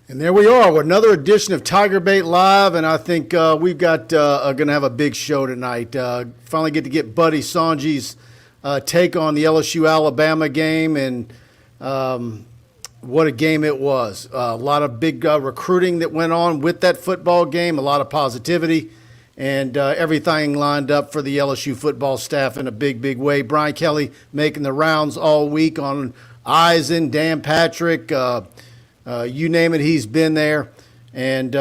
And there we are with another edition of TigerBait Live, and I think we've got going to have a big show tonight. Finally get to get Buddy Songy's take on the LSU-Alabama game, and what a game it was. A lot of big recruiting that went on with that football game, a lot of positivity, and everything lined up for the LSU football staff in a big, big way. Brian Kelly making the rounds all week on Eisen, Dan Patrick, you name it, he's been there. And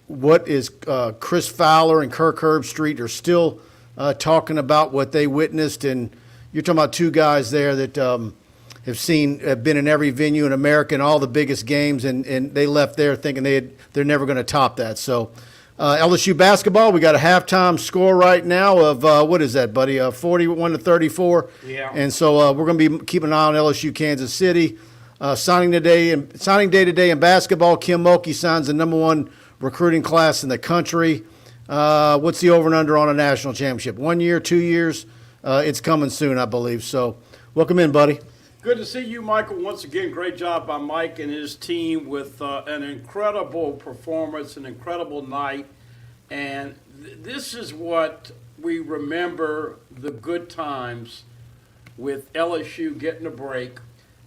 what is Chris Fowler and Kirk Herbstreit are still talking about what they witnessed. And you're talking about two guys there that have been in every venue in America and all the biggest games, and they left there thinking they're never going to top that. So LSU basketball, we got a halftime score right now of what is that, buddy? 41-34. Yeah. And so we're going to be keeping an eye on LSU, Kansas City. Signing day today in basketball. Kim Mulkey signs the #1 recruiting class in the country. What's the over and under on a national championship? 1 year, 2 years? It's coming soon, I believe. So welcome in, buddy. Good to see you, Michael. Once again, great job by Mike and his team with an incredible performance, an incredible night. And this is what we remember, the good times with LSU getting a break.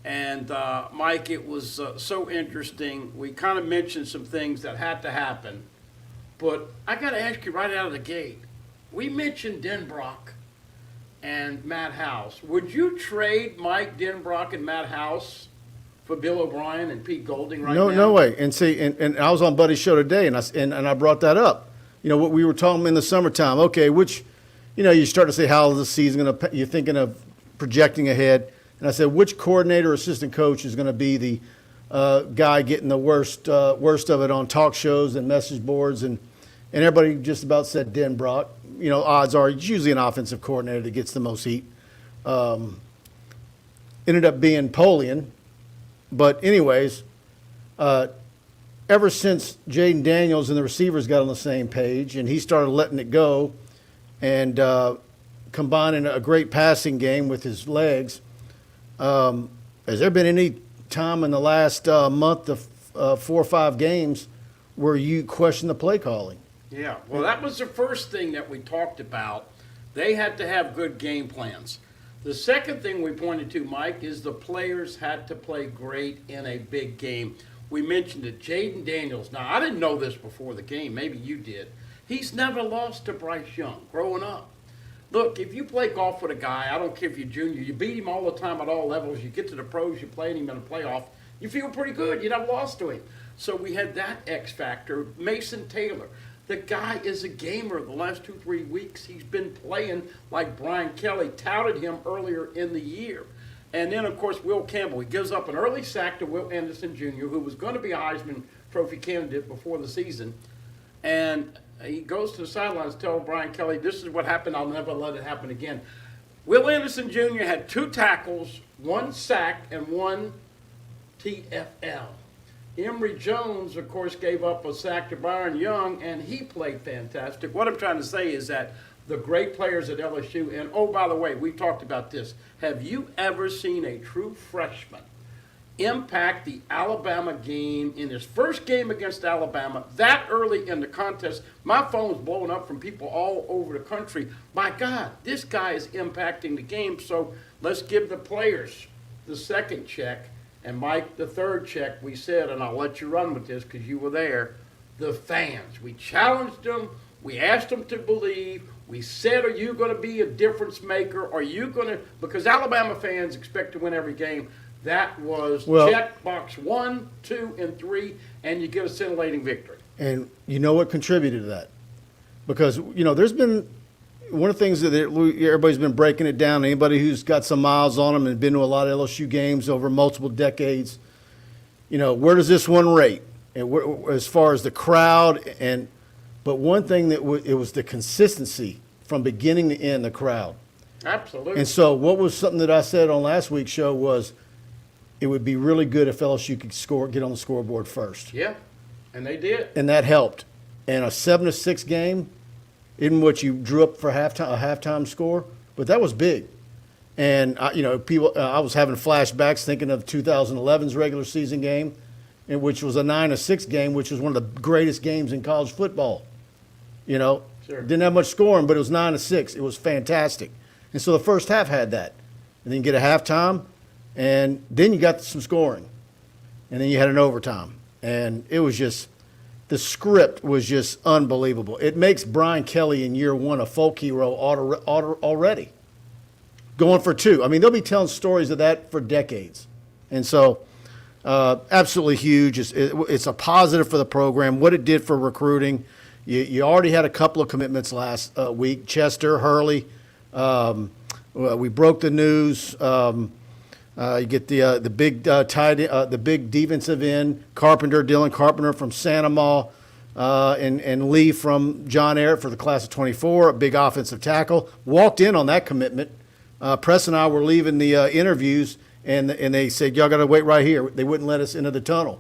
And, Mike, it was so interesting. We kind of mentioned some things that had to happen. But I got to ask you right out of the gate, we mentioned Denbrock and Matt House. Would you trade Mike Denbrock and Matt House for Bill O'Brien and Pete Golding right now? No way. And see, and I was on Buddy's show today, and I brought that up. You know, what we were talking in the summertime. Okay, you start to say how the season going to. You're thinking of projecting ahead. And I said, which coordinator or assistant coach is going to be the guy getting the worst of it on talk shows and message boards? And everybody just about said Denbrock. You know, odds are it's usually an offensive coordinator that gets the most heat. Ended up being Polian. But anyways, ever since Jaden Daniels and the receivers got on the same page and he started letting it go and combining a great passing game with his legs, has there been any time in the last month of 4 or 5 games where you question the play calling? Yeah, well, that was the first thing that we talked about. They had to have good game plans. The second thing we pointed to, Mike, is the players had to play great in a big game. We mentioned it, Jaden Daniels. Now, I didn't know this before the game. Maybe you did. He's never lost to Bryce Young growing up. Look, if you play golf with a guy, I don't care if you're junior, you beat him all the time at all levels, you get to the pros, you play him in a playoff, you feel pretty good. You never lost to him. So we had that X factor. Mason Taylor, the guy is a gamer. The last 2-3 weeks, he's been playing like Brian Kelly touted him earlier in the year. And then, of course, Will Campbell. He gives up an early sack to Will Anderson Jr., who was going to be a Heisman Trophy candidate before the season. And he goes to the sidelines telling Brian Kelly, this is what happened, I'll never let it happen again. Will Anderson Jr. had 2 tackles, 1 sack, and 1 TFL. Emory Jones, of course, gave up a sack to Byron Young, and he played fantastic. What I'm trying to say is that the great players at LSU, and oh, by the way, we talked about this. Have you ever seen a true freshman impact the Alabama game in his first game against Alabama that early in the contest? My phone's blowing up from people all over the country. My God, this guy is impacting the game. So let's give the players the second check. And Mike, the third check, we said, and I'll let you run with this because you were there, the fans. We challenged them. We asked them to believe. We said, are you going to be a difference maker? Are you going to, because Alabama fans expect to win every game. That was check box 1, 2, and 3, and you get a scintillating victory. And you know what contributed to that? Because, there's been one of the things that everybody's been breaking it down. Anybody who's got some miles on them and been to a lot of LSU games over multiple decades, where does this one rate? And as far as the crowd, but one thing it was the consistency from beginning to end, the crowd. Absolutely. And so what was something that I said on last week's show was, it would be really good if LSU could get on the scoreboard first. Yeah, and they did. And that helped. And a 7-6 game isn't what you drew up for a halftime score, but that was big. And I was having flashbacks thinking of 2011's regular season game, which was a 9-6 game, which was one of the greatest games in college football. You know, Sure. Didn't have much scoring, but it was 9-6. It was fantastic. And so the first half had that. And then you get a halftime, and then you got some scoring. And then you had an overtime. And it was just, the script was just unbelievable. It makes Brian Kelly in year one a folk hero already. Going for 2. I mean, they'll be telling stories of that for decades. And so, absolutely huge. It's a positive for the program, what it did for recruiting. You already had a couple of commitments last week. Chester, Hurley. We broke the news. You get the big defensive end, Dylan Carpenter from Santa Ma, and Lee from John Ehret for the class of 24, a big offensive tackle. Walked in on that commitment. Press and I were leaving the interviews, and they said, y'all got to wait right here. They wouldn't let us into the tunnel.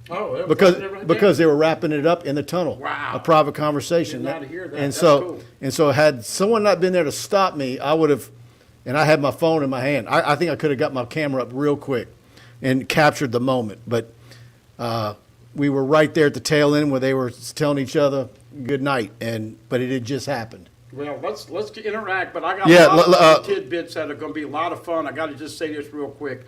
Because they were wrapping it up in the tunnel. Wow. A private conversation. Did not hear that. And That's so cool. and so had someone not been there to stop me, I would have, and I had my phone in my hand. I think I could have got my camera up real quick and captured the moment. But we were right there at the tail end where they were telling each other good night, but it had just happened. Well, let's interact, but I got Yeah, a lot of tidbits that are going to be a lot of fun. I got to just say this real quick.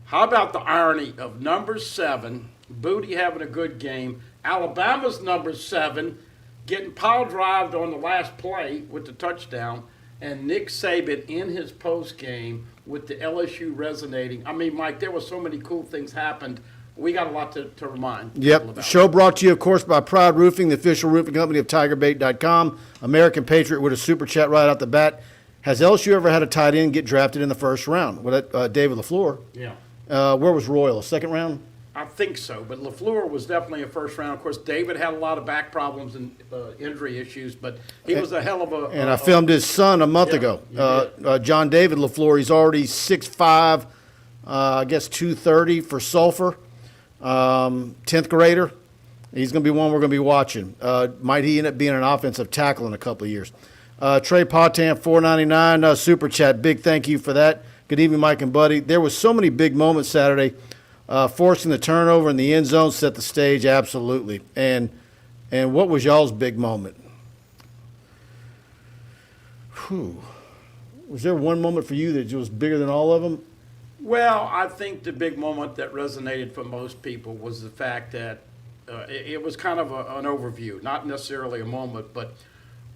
How about the irony of number 7, Booty having a good game, Alabama's number 7 getting pile drived on the last play with the touchdown, and Nick Saban in his post game with the LSU resonating. I mean, Mike, there were so many cool things happened. We got a lot to remind people Yep. about. Show brought to you, of course, by Proud Roofing, the official roofing company of TigerBait.com. American Patriot with a super chat right out the bat. Has LSU ever had a tight end get drafted in the first round? Well, David LaFleur. Yeah. Where was Royal? Second round? I think so, but LaFleur was definitely a first round. Of course, David had a lot of back problems and injury issues, but he was a hell of a. And I filmed his son a month ago. John David LaFleur. He's already 6'5", I guess 230 for Sulphur. 10th grader. He's going to be one we're going to be watching. Might he end up being an offensive tackle in a couple of years? Trey Potan, $4.99 super chat. Big thank you for that. Good evening, Mike and Buddy. There was so many big moments Saturday. Forcing the turnover in the end zone set the stage, absolutely. And what was y'all's big moment? Was there one moment for you that was bigger than all of them? Well, I think the big moment that resonated for most people was the fact that it was kind of an overview, not necessarily a moment, but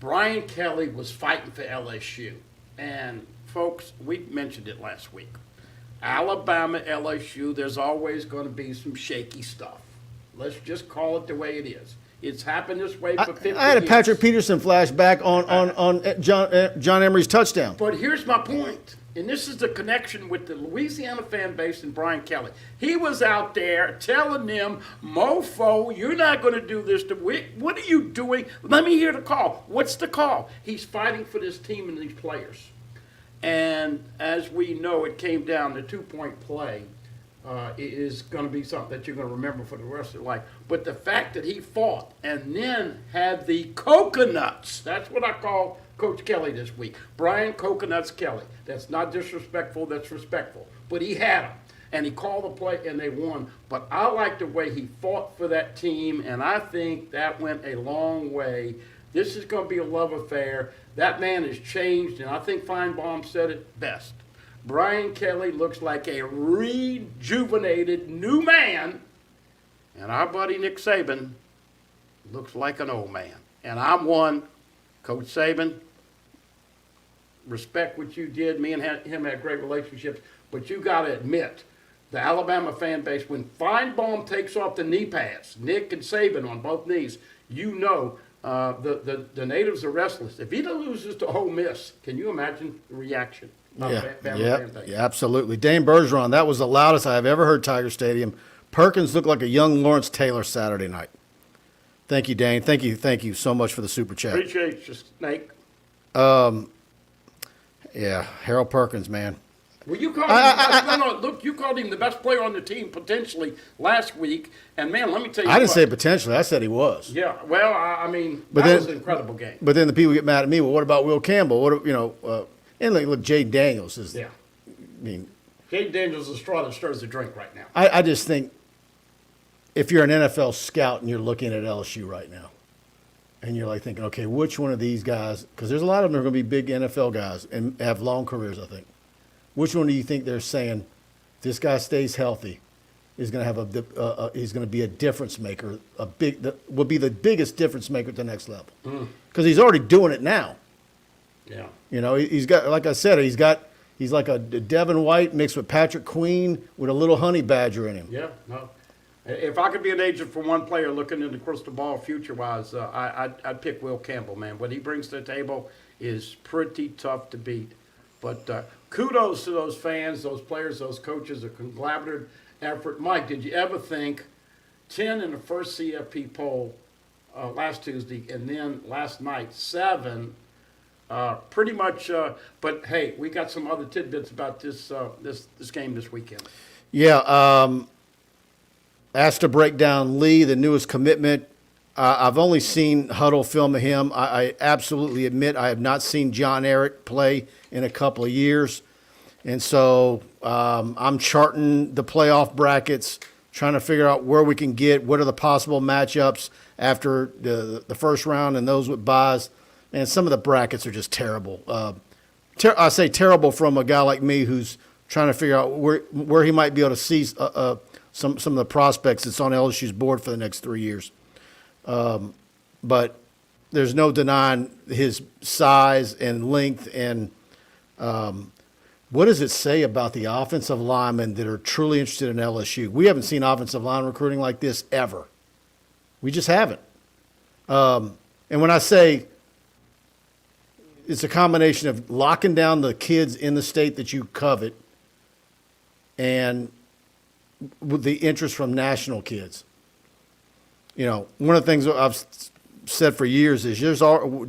Brian Kelly was fighting for LSU. And, folks, we mentioned it last week. Alabama, LSU, there's always going to be some shaky stuff. Let's just call it the way it is. It's happened this way for 50 years. I had a Patrick Peterson flashback on John Emery's touchdown. But here's my point, and this is the connection with the Louisiana fan base and Brian Kelly. He was out there telling them, mofo, you're not going to do this. What are you doing? Let me hear the call. What's the call? He's fighting for this team and these players. And as we know, it came down to 2-point play is going to be something that you're going to remember for the rest of your life. But the fact that he fought and then had the coconuts, that's what I call Coach Kelly this week. Brian Coconuts Kelly. That's not disrespectful, that's respectful. But he had them. And he called the play, and they won. But I like the way he fought for that team, and I think that went a long way. This is going to be a love affair. That man has changed, and I think Feinbaum said it best. Brian Kelly looks like a rejuvenated new man, and our buddy Nick Saban looks like an old man. And I'm one, Coach Saban, respect what you did. Me and him had great relationships, but you got to admit, the Alabama fan base, when Feinbaum takes off the knee pads, Nick and Saban on both knees, you know the natives are restless. If he loses to Ole Miss, can you imagine the reaction? Yeah, absolutely. Dane Bergeron, that was the loudest I have ever heard Tiger Stadium. Perkins looked like a young Lawrence Taylor Saturday night. Thank you, Dane. Thank you so much for the super chat. Appreciate you, Snake. Yeah, Harold Perkins, man. Well, you called him. Look, you called him the best player on the team potentially last week, and man, let me tell you. I didn't say potentially. I said he was. Yeah, well, I mean, But that then- was an incredible game. But then the people get mad at me. Well, what about Will Campbell? And look, Jay Daniels is. Yeah, I mean, Jay Daniels is the straw that stirs the drink right now. I just think if you're an NFL scout and you're looking at LSU right now, and you're like thinking, okay, which one of these guys, because there's a lot of them are going to be big NFL guys and have long careers, I think. Which one do you think they're saying, if this guy stays healthy, is going to have he's going to be a difference maker, will be the biggest difference maker at the next level? Because he's already doing it now. Yeah. You know, he's got, like I said, he's like a Devin White mixed with Patrick Queen with a little honey badger in him. Yeah, no. If I could be an agent for one player looking in the crystal ball future-wise, I'd pick Will Campbell, man. What he brings to the table is pretty tough to beat. But kudos to those fans, those players, those coaches, a collaborative effort. Mike, did you ever think 10 in the first CFP poll last Tuesday, and then last night 7, pretty much, but hey, we got some other tidbits about this game this weekend. Yeah, asked to break down Lee, the newest commitment. I've only seen huddle film of him. I absolutely admit I have not seen John Eric play in a couple of years. And so I'm charting the playoff brackets, trying to figure out where we can get, what are the possible matchups after the first round and those with buys. And some of the brackets are just terrible. I say terrible from a guy like me who's trying to figure out where he might be able to see some of the prospects that's on LSU's board for the next 3 years. But there's no denying his size and length. And what does it say about the offensive linemen that are truly interested in LSU? We haven't seen offensive line recruiting like this ever. We just haven't. And when I say it's a combination of locking down the kids in the state that you covet and with the interest from national kids. You know, one of the things I've said for years is there's WRU,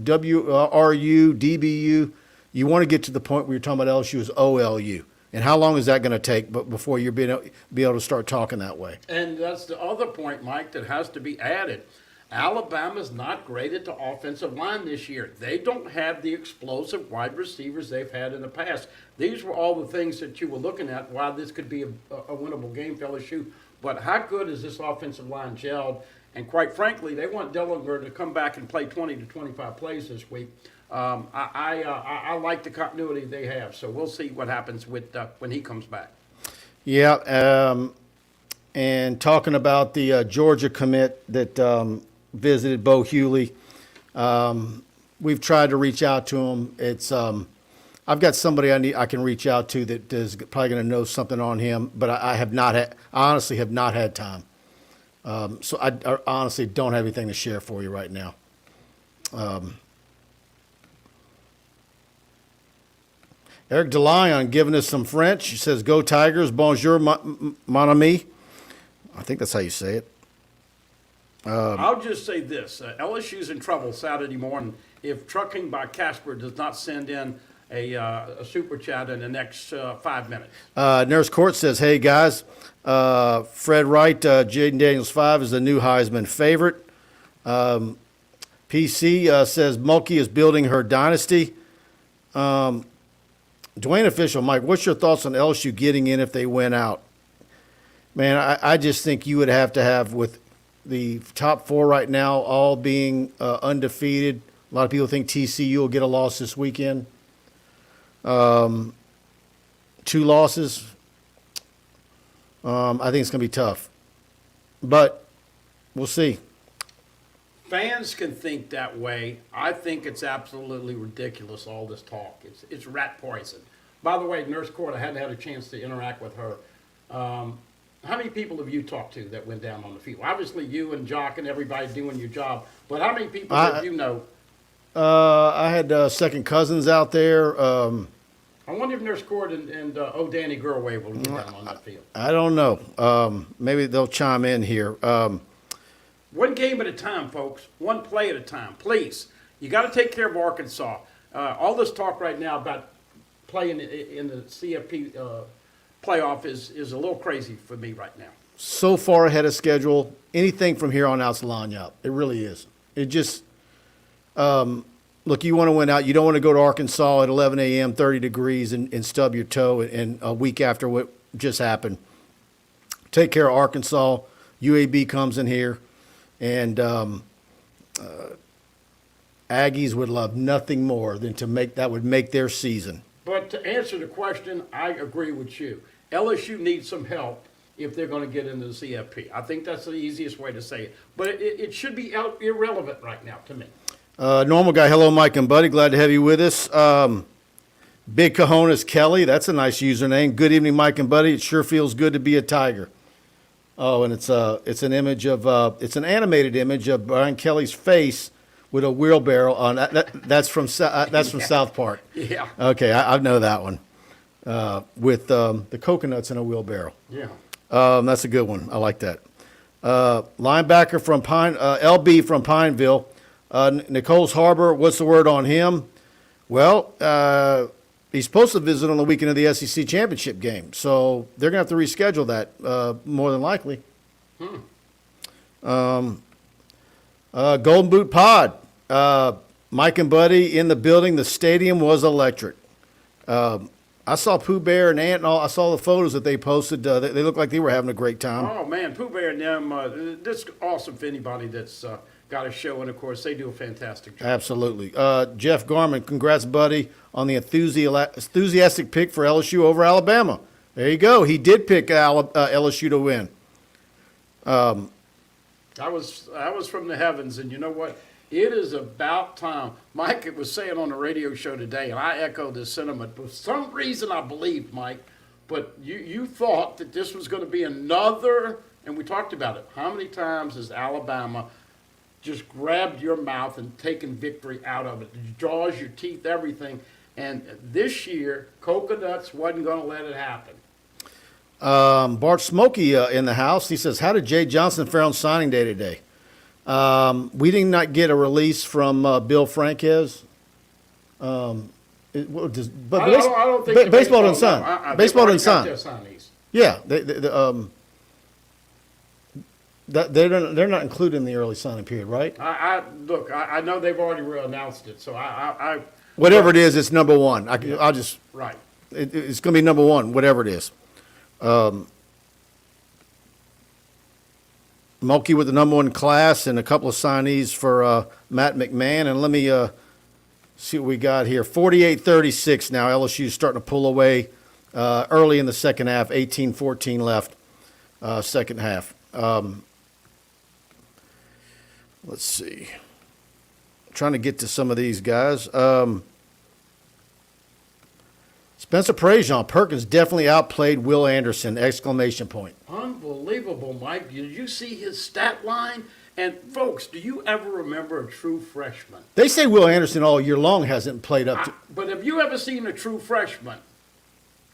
DBU. You want to get to the point where you're talking about LSU as OLU. And how long is that going to take before you're be able to start talking that way? And that's the other point, Mike, that has to be added. Alabama's not great at the offensive line this year. They don't have the explosive wide receivers they've had in the past. These were all the things that you were looking at why this could be a winnable game for LSU. But how good is this offensive line gelled? And quite frankly, they want Dillinger to come back and play 20 to 25 plays this week. I like the continuity they have. So we'll see what happens with when he comes back. Yeah, and talking about the Georgia commit that visited Bo Hewley, we've tried to reach out to him. It's I've got somebody I can reach out to that is probably going to know something on him, but I honestly have not had time. So I honestly don't have anything to share for you right now. Eric DeLion giving us some French. He says, "Go Tigers, bonjour, mon ami." I think that's how you say it. I'll just say this. LSU's in trouble Saturday morning if Trucking by Casper does not send in a super chat in the next 5 minutes. Nurse Court says, "Hey, guys, Fred Wright, Jaden Daniels 5 is the new Heisman favorite." PC says, "Mulkey is building her dynasty." Dwayne Official, Mike, what's your thoughts on LSU getting in if they win out? Man, I just think you would have to have, with the top 4 right now all being undefeated. A lot of people think TCU will get a loss this weekend. 2 losses. I think it's going to be tough. But we'll see. Fans can think that way. I think it's absolutely ridiculous, all this talk. It's rat poison. By the way, Nurse Court, I hadn't had a chance to interact with her. How many people have you talked to that went down on the field? Obviously, you and Jock and everybody doing your job. But how many people did you know? I had second cousins out there. I wonder if Nurse Court and Danny Gurway will get down on that field. I don't know. Maybe they'll chime in here. One game at a time, folks. One play at a time. Please. You got to take care of Arkansas. All this talk right now about playing in the CFP playoff is a little crazy for me right now. So far ahead of schedule. Anything from here on out's line up. It really is. It just look, you want to win out. You don't want to go to Arkansas at 11 a.m., 30 degrees, and stub your toe and a week after what just happened. Take care of Arkansas. UAB comes in here, and Aggies would love nothing more than to make that would make their season. But to answer the question, I agree with you. LSU needs some help if they're going to get into the CFP. I think that's the easiest way to say it. But it should be irrelevant right now to me. Normal guy, hello, Mike and Buddy. Glad to have you with us. Big Cojones Kelly, that's a nice username. Good evening, Mike and Buddy. It sure feels good to be a Tiger. Oh, and it's an image of it's an animated image of Brian Kelly's face with a wheelbarrow on. That's from South Park. Yeah. Okay, I know that one. With the coconuts in a wheelbarrow. Yeah. That's a good one. I like that. Linebacker from LB from Pineville. Nicole's Harbor, what's the word on him? Well, he's supposed to visit on the weekend of the SEC championship game, so they're going to have to reschedule that more than likely. Golden Boot Pod. Mike and Buddy in the building. The stadium was electric. I saw Pooh Bear and Ant and all. I saw the photos that they posted. They looked like they were having a great time. Oh, man, Pooh Bear and them, this is awesome for anybody that's got a show, and, of course, they do a fantastic job. Absolutely. Jeff Garman, congrats, buddy, on the enthusiastic pick for LSU over Alabama. There you go. He did pick LSU to win. I was from the heavens, and you know what? It is about time. Mike was saying on the radio show today, and I echo this sentiment. For some reason, I believed, Mike, but you thought that this was going to be another, and we talked about it. How many times has Alabama just grabbed your mouth and taken victory out of it? Your jaws, your teeth, everything. And this year, Coconuts wasn't going to let it happen. Bart Smokey in the house. He says, how did Jay Johnson fare on signing day today? We did not get a release from Bill Franquez. I don't think baseball didn't sign. Baseball didn't sign. Yeah, they're not included in the early signing period, right? Look, I know they've already announced it, so whatever it is, it's number one. I'll just right. It's going to be number one, whatever it is. Mulkey with the number one class and a couple of signees for Matt McMahon. And let me see what we got here. 48-36 now. LSU's starting to pull away early in the second half. 18-14 left second half. Let's see. Trying to get to some of these guys. Spencer Prajean, Perkins definitely outplayed Will Anderson, exclamation point. Unbelievable, Mike. Did you see his stat line? And, folks, do you ever remember a true freshman? They say Will Anderson all year long hasn't played up to. But have you ever seen a true freshman,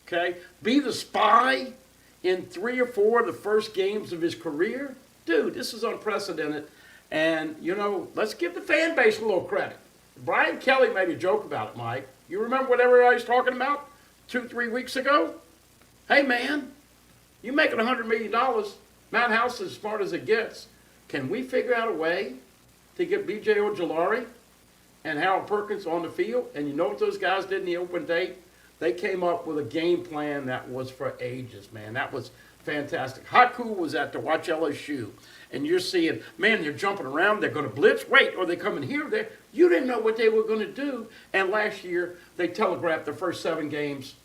okay, be the spy in 3 or 4 of the first games of his career? Dude, this is unprecedented. And, you know, let's give the fan base a little credit. Brian Kelly made a joke about it, Mike. You remember what everybody's talking about 2-3 weeks ago? Hey, man, you making $100 million. Matt House is as smart as it gets. Can we figure out a way to get B.J. Ojolari and Harold Perkins on the field? And you know what those guys did in the open date? They came up with a game plan that was for ages, man. That was fantastic. How cool was that to watch LSU? And you're seeing, man, they're jumping around. They're going to blitz. Wait, are they coming here? There. You didn't know what they were going to do. And last year, they telegraphed their first 7 games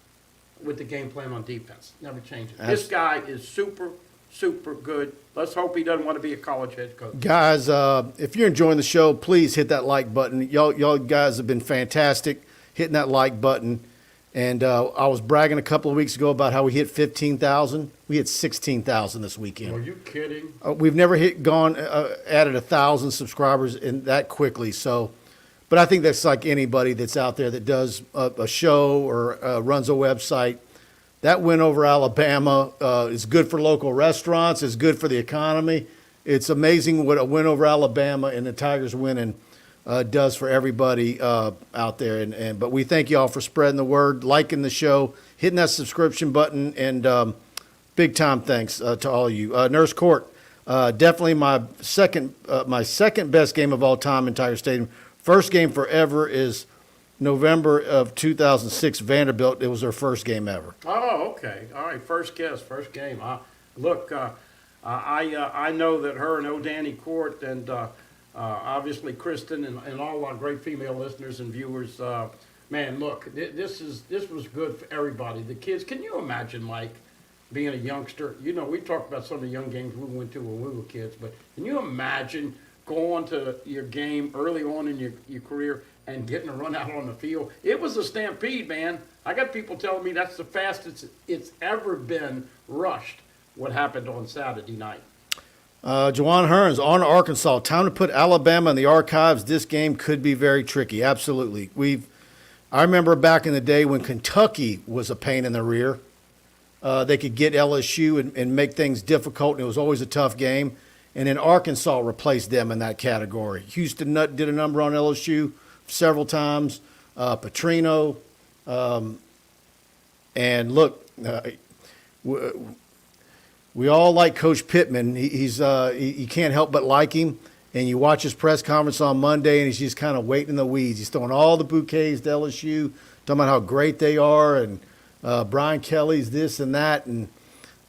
with the game plan on defense. Never changed it. This guy is super, super good. Let's hope he doesn't want to be a college head coach. Guys, if you're enjoying the show, please hit that like button. Y'all guys have been fantastic hitting that like button. And I was bragging a couple of weeks ago about how we hit 15,000. We hit 16,000 this weekend. Are you kidding? We've never added 1,000 subscribers in that quickly. So, but I think that's like anybody that's out there that does a show or runs a website. That win over Alabama is good for local restaurants. It's good for the economy. It's amazing what a win over Alabama and the Tigers winning does for everybody out there. But we thank you all for spreading the word, liking the show, hitting that subscription button, and big time thanks to all of you. Nurse Court, definitely my second best game of all time in Tiger Stadium. First game forever is November of 2006, Vanderbilt. It was their first game ever. Oh, okay. All right, first guess, first game. Look, I know that her and O'Danny Court and obviously Kristen and all our great female listeners and viewers, man, look, this was good for everybody. The kids, can you imagine, Mike, being a youngster? You know, we talked about some of the young games we went to when we were kids, but can you imagine going to your game early on in your career and getting a run out on the field? It was a stampede, man. I got people telling me that's the fastest it's ever been rushed, what happened on Saturday night. Jawan Hearns on Arkansas. Time to put Alabama in the archives. This game could be very tricky. Absolutely. I remember back in the day when Kentucky was a pain in the rear. They could get LSU and make things difficult, and it was always a tough game. And then Arkansas replaced them in that category. Houston Nutt did a number on LSU several times. Petrino. And look, we all like Coach Pittman. You can't help but like him. And you watch his press conference on Monday, and he's just kind of waiting in the weeds. He's throwing all the bouquets to LSU, talking about how great they are, and Brian Kelly's this and that. And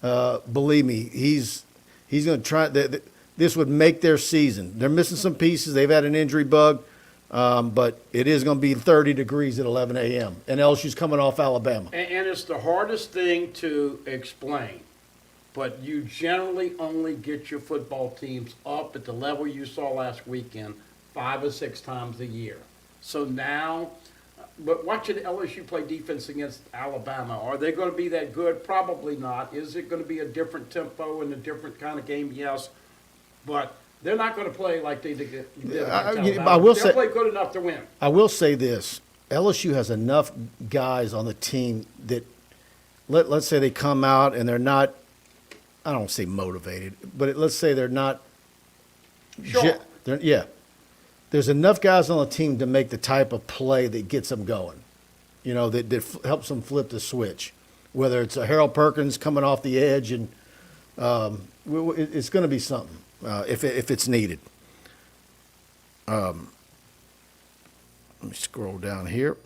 believe me, he's going to try. This would make their season. They're missing some pieces. They've had an injury bug, but it is going to be 30 degrees at 11 a.m. And LSU's coming off Alabama. And it's the hardest thing to explain. But you generally only get your football teams up at the level you saw last weekend 5 or 6 times a year. So now, but watching LSU play defense against Alabama, are they going to be that good? Probably not. Is it going to be a different tempo and a different kind of game? Yes. But they're not going to play like they did against Alabama. They'll play good enough to win. I will say this. LSU has enough guys on the team that, let's say they come out and they're not, I don't say motivated, but let's say they're not. Sure. Yeah. There's enough guys on the team to make the type of play that gets them going, you know, that helps them flip the switch. Whether it's a Harold Perkins coming off the edge, and it's going to be something if it's needed. Let me scroll down here.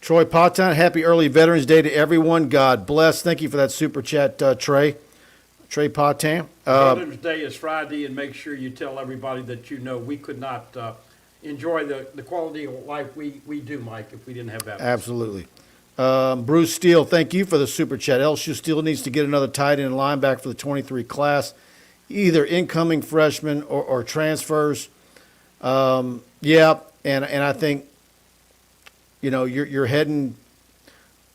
Troy Baton, happy early Veterans Day to everyone. God bless. Thank you for that super chat, Trey. Trey Baton. Veterans Day is Friday, and make sure you tell everybody that you know we could not enjoy the quality of life we do, Mike, if we didn't have that. Absolutely. Bruce Steele, thank you for the super chat. LSU still needs to get another tight end linebacker for the 23 class, either incoming freshmen or transfers. Yeah, and I think, you know, you're heading.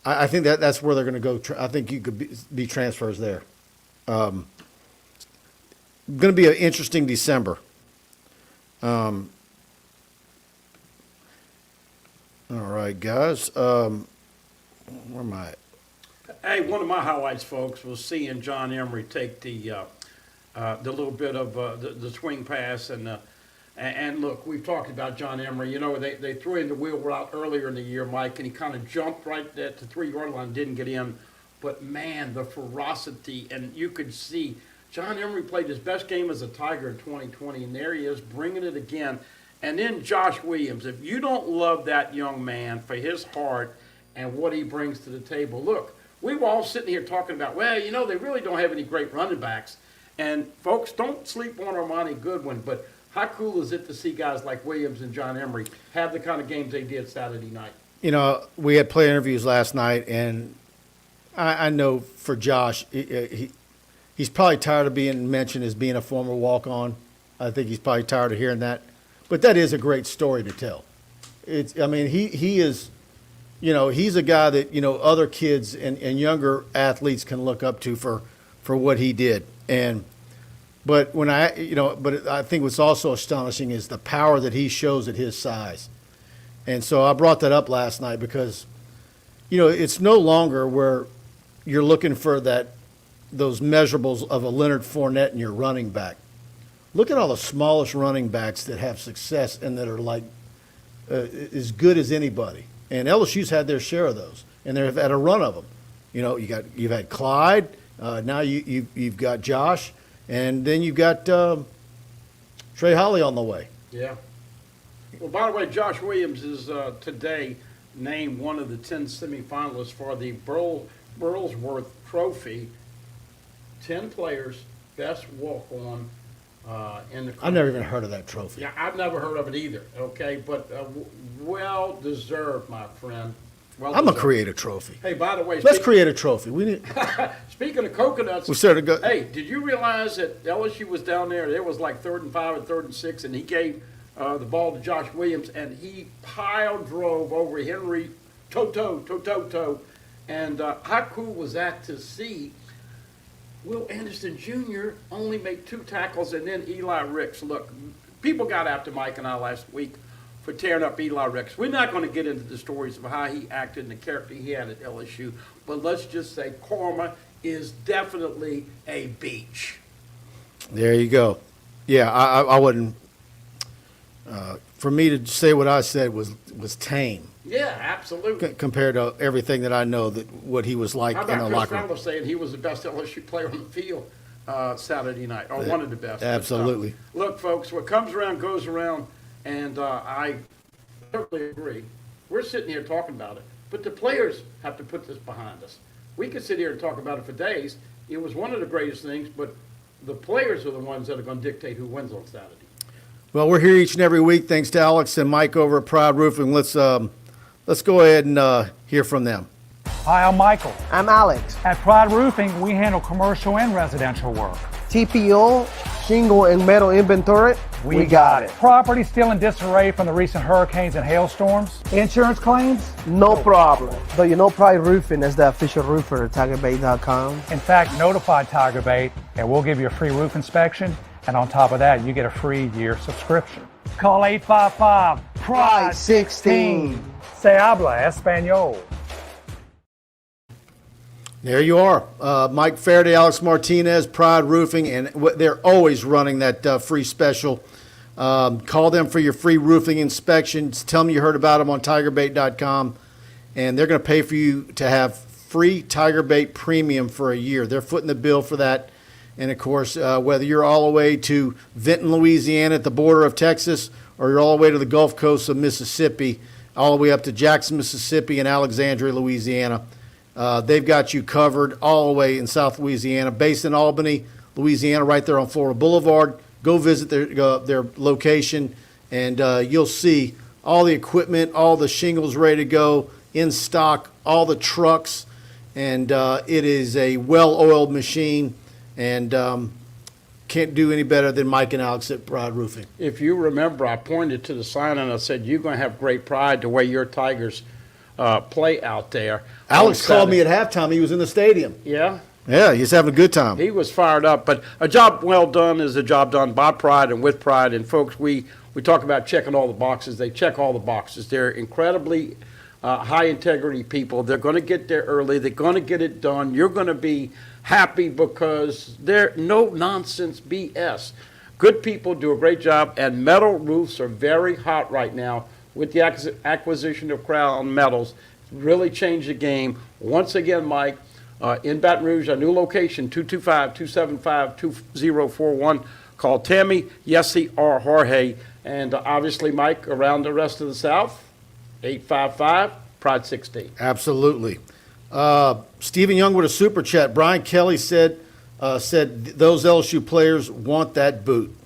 I think that's where they're going to go. I think you could be transfers there. Going to be an interesting December. All right, guys. Where am I? Hey, one of my highlights, folks, was seeing John Emery take the little bit of the swing pass and look, we've talked about John Emery. You know, they threw in the wheel route earlier in the year, Mike, and he kind of jumped right at the 3-yard line, didn't get in. But, man, the ferocity, and you could see John Emery played his best game as a Tiger in 2020, and there he is bringing it again. And then Josh Williams, if you don't love that young man for his heart and what he brings to the table, look, we were all sitting here talking about, well, you know, they really don't have any great running backs. And, folks, don't sleep on Armani Goodwin, but how cool is it to see guys like Williams and John Emery have the kind of games they did Saturday night? You know, we had player interviews last night, and I know for Josh, he's probably tired of being mentioned as being a former walk-on. I think he's probably tired of hearing that. But that is a great story to tell. I mean, he is, you know, he's a guy that, you know, other kids and younger athletes can look up to for what he did. But I think what's also astonishing is the power that he shows at his size. And so I brought that up last night because, you know, it's no longer where you're looking for those measurables of a Leonard Fournette in your running back. Look at all the smallest running backs that have success and that are like as good as anybody. And LSU's had their share of those, and they've had a run of them. You know, you've had Clyde. Now you've got Josh, and then you've got Trey Holly on the way. Yeah. Well, by the way, Josh Williams is today named one of the 10 semifinalists for the Burlsworth Trophy, 10 players, best walk-on in the country. I've never even heard of that trophy. Yeah, I've never heard of it either, okay? But well-deserved, my friend. Well I'm gonna deserved. create a trophy. Hey, by the way, Let's create a trophy. We need. speaking of coconuts, We started to go. hey, did you realize that LSU was down there? There was like 3rd and 5 and 3rd and 6, and he gave the ball to Josh Williams, and he pile drove over Henry toe. And how cool was that to see Will Anderson Jr. only make 2 tackles, and then Eli Ricks. Look, people got after Mike and I last week for tearing up Eli Ricks. We're not going to get into the stories of how he acted and the character he had at LSU, but let's just say karma is definitely a beach. There you go. Yeah, I wouldn't. For me to say what I said was tame Yeah, absolutely. compared to everything that I know that what he was like How in the about Chris locker room. Fowler saying he was the best LSU player on the field Saturday night, or one of the best? Absolutely. Look, folks, what comes around goes around, and I totally agree. We're sitting here talking about it, but the players have to put this behind us. We could sit here and talk about it for days. It was one of the greatest things, but the players are the ones that are going to dictate who wins on Saturday. Well, we're here each and every week. Thanks to Alex and Mike over at Pride Roofing. Let's go ahead and hear from them. Hi, I'm Michael. I'm Alex. At Pride Roofing, we handle commercial and residential work. TPO, shingle, and metal inventory. We got it. Property still in disarray from the recent hurricanes and hailstorms. Insurance claims? No problem. But you know Pride Roofing is the official roofer at TigerBait.com. In fact, notify TigerBait and we'll give you a free roof inspection. And on top of that, you get a free year subscription. Call 855-PRIDE-16. Se habla Espanol. There you are. Mike Faraday, Alex Martinez, Pride Roofing, and they're always running that free special. Call them for your free roofing inspections. Tell them you heard about them on TigerBait.com, and they're going to pay for you to have free TigerBait Premium for a year. They're footing the bill for that. And, of course, whether you're all the way to Vinton, Louisiana at the border of Texas, or you're all the way to the Gulf Coast of Mississippi, all the way up to Jackson, Mississippi, and Alexandria, Louisiana, they've got you covered all the way in South Louisiana, based in Albany, Louisiana, right there on Florida Boulevard. Go visit their location, and you'll see all the equipment, all the shingles ready to go, in stock, all the trucks, and it is a well-oiled machine. And can't do any better than Mike and Alex at Pride Roofing. If you remember, I pointed to the sign and I said, you're going to have great pride the way your Tigers play out there. Alex on called me Saturday. at halftime. He was in the stadium. Yeah? Yeah, he's having a good time. He was fired up, but a job well done is a job done by Pride and with Pride. And folks, we talk about checking all the boxes. They check all the boxes. They're incredibly high integrity people. They're going to get there early. They're going to get it done. You're going to be happy because they're no nonsense BS. Good people do a great job, and metal roofs are very hot right now with the acquisition of Crown Metals. Really changed the game. Once again, Mike, in Baton Rouge, a new location, 225-275-2041. Call Tammy, Yessie, or Jorge. And obviously, Mike, around the rest of the South, 855-PRIDE-16. Absolutely. Stephen Young with a super chat. Brian Kelly said those LSU players want that boot.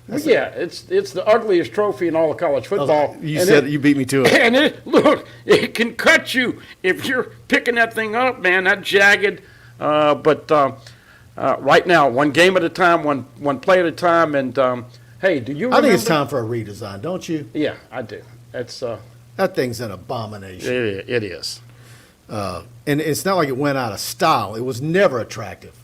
Yeah, it's the ugliest trophy in all of college football. You said you beat me to it. And look, it can cut you if you're picking that thing up, man. That jagged. But right now, one game at a time, one play at a time. And hey, do you? I think it's remember- time for a redesign, don't you? Yeah, I do. It's That thing's an abomination. it is. And it's not like it went out of style. It was never attractive.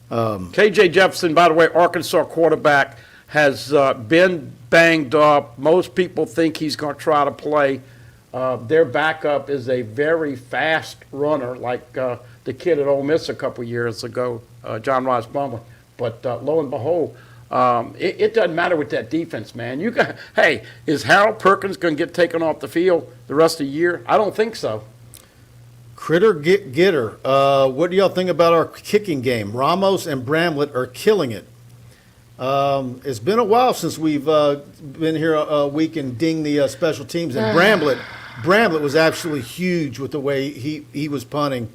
KJ Jefferson, by the way, Arkansas quarterback, has been banged up. Most people think he's going to try to play. Their backup is a very fast runner, like the kid at Ole Miss a couple years ago, John Ross Bumble. But lo and behold, it doesn't matter with that defense, man. Hey, is Harold Perkins going to get taken off the field the rest of the year? I don't think so. Critter Getter, what do y'all think about our kicking game? Ramos and Bramlett are killing it. It's been a while since we've been here a week and ding the special teams. And Bramlett Bramlett was absolutely huge with the way he was punting,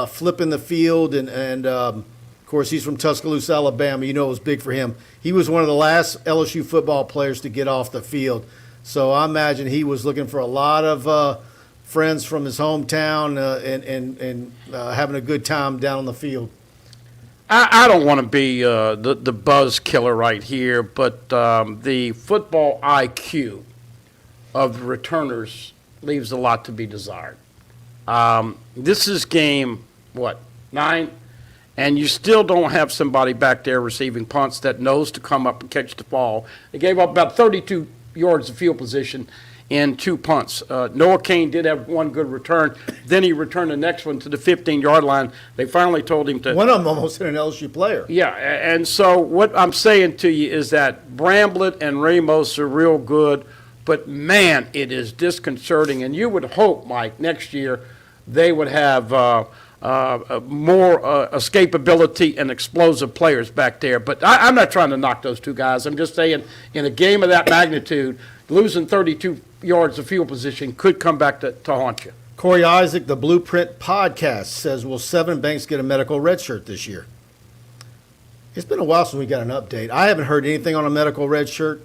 flipping the field, and of course he's from Tuscaloosa, Alabama. You know it was big for him. He was one of the last LSU football players to get off the field. So I imagine he was looking for a lot of friends from his hometown and having a good time down on the field. I don't want to be the buzz killer right here, but the football IQ of the returners leaves a lot to be desired. This is game, 9? And you still don't have somebody back there receiving punts that knows to come up and catch the ball. They gave up about 32 yards of field position in 2 punts. Noah Kane did have one good return. Then he returned the next one to the 15-yard line. They finally told him to. One of them almost hit an LSU player. Yeah, and so what I'm saying to you is that Bramblett and Ramos are real good, but, man, it is disconcerting. And you would hope, Mike, next year they would have more escapability and explosive players back there. But I'm not trying to knock those two guys. I'm just saying in a game of that magnitude, losing 32 yards of field position could come back to haunt you. Corey Isaac, the Blueprint Podcast, says, will Sevyn Banks get a medical red shirt this year? It's been a while since we got an update. I haven't heard anything on a medical red shirt.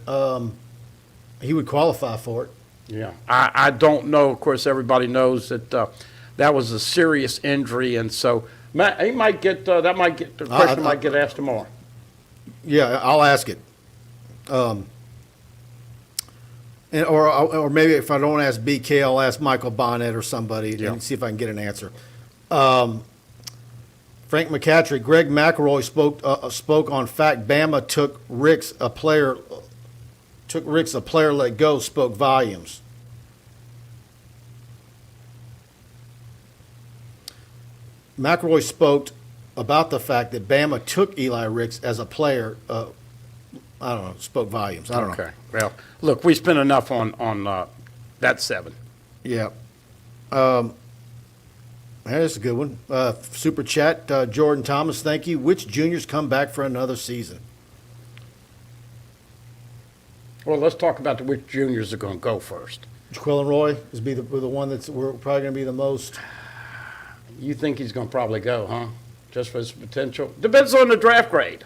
He would qualify for it. Yeah, I don't know. Of course, everybody knows that that was a serious injury, and so he might get the question might get asked tomorrow. Yeah, I'll ask it. Or maybe if I don't ask BK, I'll ask Michael Bonnet or somebody and see if I can get an answer. Frank McCatrick, Greg McElroy spoke on fact Bama took Ricks a player let go, spoke volumes. McElroy spoke about the fact that Bama took Eli Ricks as a player. I don't know, spoke volumes. I don't know. Okay. Well, look, we spent enough on that 7. Yeah. That's a good one. Super chat, Jordan Thomas, thank you. Which juniors come back for another season? Well, let's talk about which juniors are going to go first. Jaquelin Roy is the one that's we're probably going to be the most. You think he's going to probably go, huh? Just for his potential? Depends on the draft grade.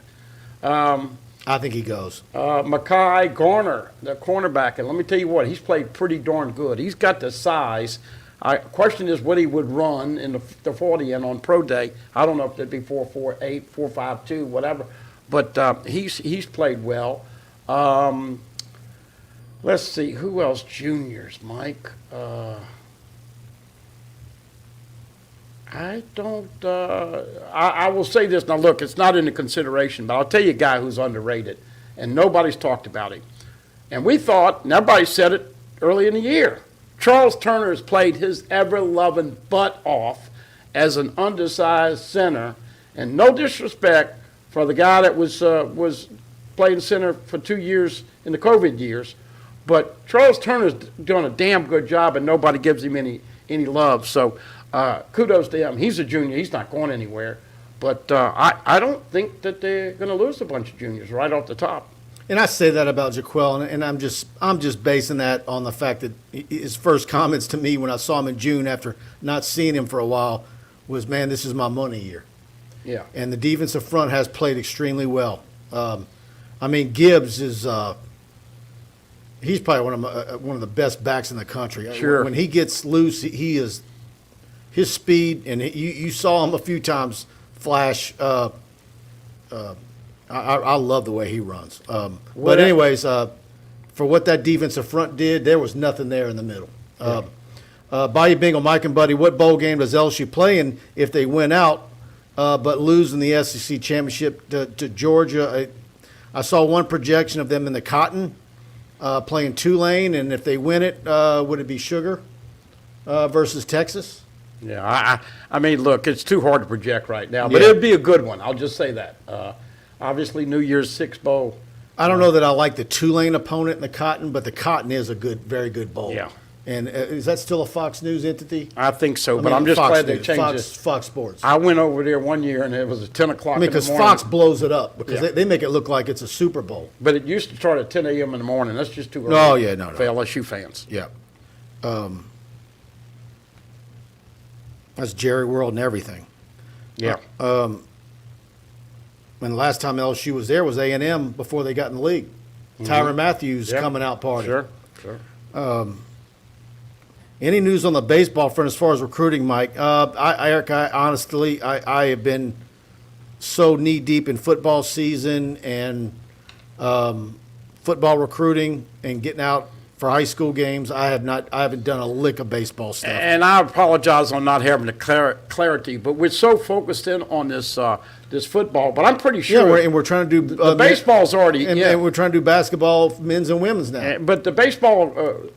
I think he goes. Mekhi Garner, the cornerback, and let me tell you what, he's played pretty darn good. He's got the size. Question is what he would run in the 40 and on pro day. I don't know if that'd be 4.48, 4.52, whatever. But he's played well. Let's see, who else juniors, Mike? I will say this. Now, look, it's not into consideration, but I'll tell you a guy who's underrated, and nobody's talked about him. And we thought, and everybody said it early in the year, Charles Turner has played his ever-loving butt off as an undersized center, and no disrespect for the guy that was playing center for 2 years in the COVID years, but Charles Turner's doing a damn good job, and nobody gives him any love. So kudos to him. He's a junior. He's not going anywhere. But I don't think that they're going to lose a bunch of juniors right off the top. And I say that about Jaquel, and I'm just basing that on the fact that his first comments to me when I saw him in June after not seeing him for a while was, man, this is my money year. Yeah. And the defensive front has played extremely well. I mean, Gibbs is he's probably one of the best backs in the country. Sure. When he gets loose, he is his speed, and you saw him a few times flash. I love the way he runs. But anyways, for what that defensive front did, there was nothing there in the middle. Bayou Bengal, Mike and Buddy, what bowl game does LSU play in if they win out but lose in the SEC championship to Georgia? I saw one projection of them in the Cotton playing Tulane, and if they win it, would it be Sugar versus Texas? Yeah, I mean, look, it's too hard to project right now, but it'd be a good one. I'll just say that. Obviously, New Year's Six bowl. I don't know that I like the Tulane opponent in the Cotton, but the Cotton is a very good bowl. Yeah. And is that still a Fox News entity? I think so, but I'm just glad they changed it. Fox Sports. I went over there one year, and it was at 10 o'clock in the morning. Because Fox blows it up because they make it look like it's a Super Bowl. But it used to start at 10 a.m. in the morning. That's just too early Oh, yeah, no. for LSU fans. Yeah. That's Jerry World and everything. Yeah. And the last time LSU was there was A&M before they got in the league. Tyrann Matthews coming out party. Sure. Any news on the baseball front as far as recruiting, Mike? Eric, honestly, I have been so knee deep in football season and football recruiting and getting out for high school games. I haven't done a lick of baseball stuff. And I apologize on not having the clarity, but we're so focused in on this this football. But I'm pretty sure. Yeah, we're trying to do the baseball's already. And we're trying to do basketball, men's and women's now. But the baseball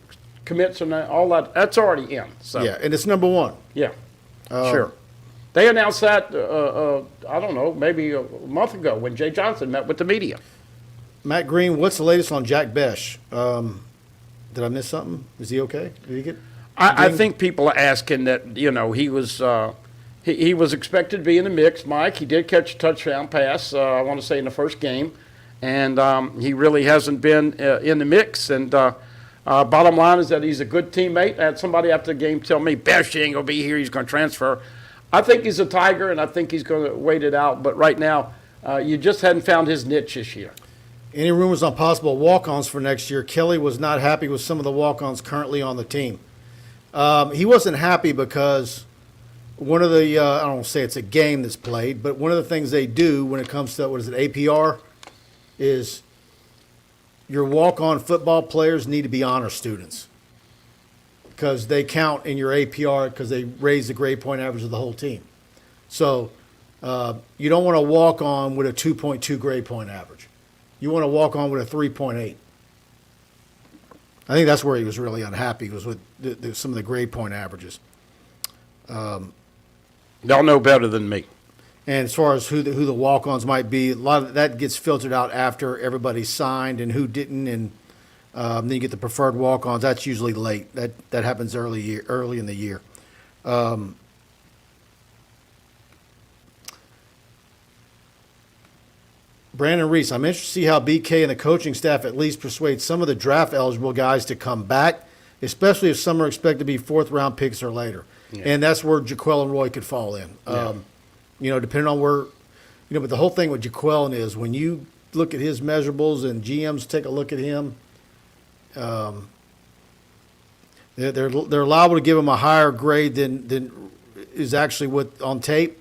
commits and all that, that's already in. So. Yeah, and it's number one. Yeah, sure. They announced that, I don't know, maybe a month ago when Jay Johnson met with the media. Matt Green, what's the latest on Jack Besh? Did I miss something? Is he okay? Did he get? I think people are asking that. He was he was expected to be in the mix. Mike, he did catch a touchdown pass. I want to say in the first game, and he really hasn't been in the mix. And bottom line is that he's a good teammate. I had somebody after the game tell me Besh ain't gonna be here. He's gonna transfer. I think he's a Tiger, and I think he's going to wait it out. But right now, you just hadn't found his niche this year. Any rumors on possible walk-ons for next year? Kelly was not happy with some of the walk-ons currently on the team. He wasn't happy because one of the I don't want to say it's a game that's played, but one of the things they do when it comes to, APR, is your walk-on football players need to be honor students because they count in your APR because they raise the grade point average of the whole team. So you don't want to walk on with a 2.2 grade point average. You want to walk on with a 3.8. I think that's where he was really unhappy, was with some of the grade point averages. Y'all know better than me. And as far as who the walk-ons might be, a lot of that gets filtered out after everybody's signed and who didn't, and then you get the preferred walk-ons. That's usually late. That happens early in the year. Brandon Reese, I'm interested to see how BK and the coaching staff at least persuade some of the draft-eligible guys to come back, especially if some are expected to be fourth-round picks or later. Yeah. And that's where Jaquel and Roy could fall in. Yeah. Depending on where – but the whole thing with Jaquel is when you look at his measurables and GMs take a look at him, they're liable to give him a higher grade than is actually what on tape,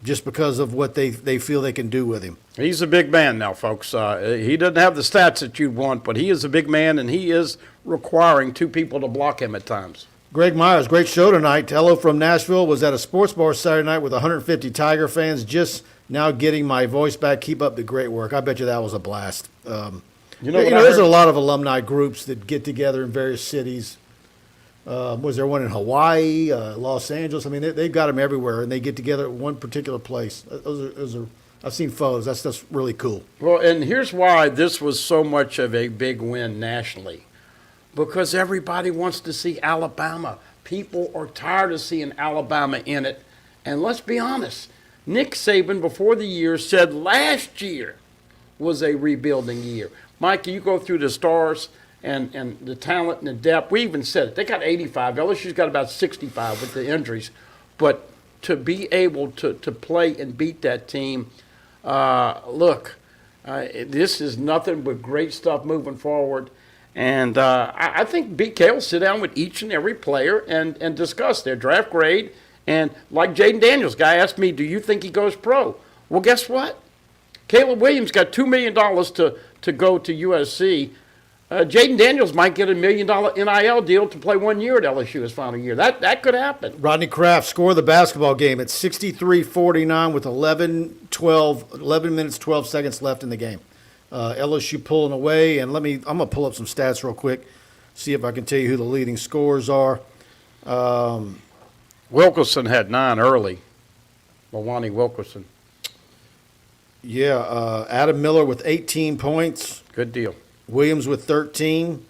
just because of what they feel they can do with him. He's a big man now, folks. He doesn't have the stats that you'd want, but he is a big man, and he is requiring two people to block him at times. Greg Myers, great show tonight. Hello from Nashville. Was at a sports bar Saturday night with 150 Tiger fans. Just now getting my voice back. Keep up the great work. I bet you that was a blast. There's a lot of alumni groups that get together in various cities. Was there one in Hawaii, Los Angeles? I mean, they've got them everywhere, and they get together at one particular place. Those are I've seen photos. That's really cool. Well, and here's why this was so much of a big win nationally. Because everybody wants to see Alabama. People are tired of seeing Alabama in it. And let's be honest, Nick Saban before the year said last year was a rebuilding year. Mike, you go through the stars and the talent and the depth. We even said it. They got 85. LSU's got about 65 with the injuries. But to be able to play and beat that team, this is nothing but great stuff moving forward. And I think BK will sit down with each and every player and discuss their draft grade. And like Jaden Daniels, guy asked me, do you think he goes pro? Well, guess what? Caleb Williams got $2 million to go to USC. Jaden Daniels might get $1 million NIL deal to play 1 year at LSU his final year. That could happen. Rodney Kraft scored the basketball game at 63-49 with 11 minutes, 12 seconds left in the game. LSU pulling away, and I'm going to pull up some stats real quick, see if I can tell you who the leading scorers are. Wilkerson had 9 early. Lawani Wilkerson. Yeah, Adam Miller with 18 points. Good deal. Williams with 13.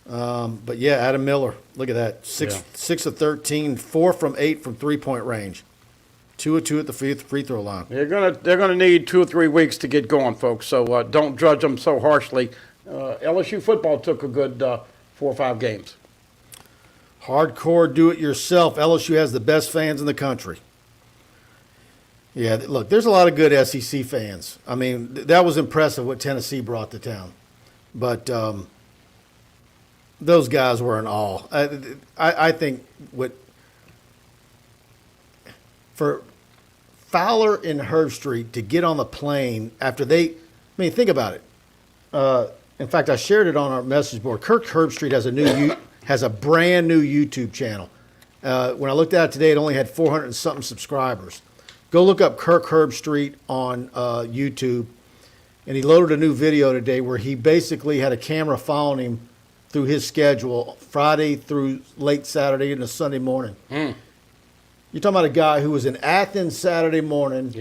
But yeah, Adam Miller, look at that. 6 of 13, 4 from 8 from 3-point range. 2 of 2 at the free throw line. They're gonna need 2 or 3 weeks to get going, folks. So don't judge them so harshly. LSU football took a good 4 or 5 games. Hardcore do-it-yourself. LSU has the best fans in the country. Yeah, look, there's a lot of good SEC fans. I mean, that was impressive what Tennessee brought to town. But those guys were in awe. I think for Fowler and Herbstreit to get on the plane after think about it. In fact, I shared it on our message board. Kirk Herbstreit has a brand new YouTube channel. When I looked at it today, it only had 400 and something subscribers. Go look up Kirk Herbstreit on YouTube, and he loaded a new video today where he basically had a camera following him through his schedule, Friday through late Saturday into Sunday morning. You're talking about a guy who was in Athens Saturday morning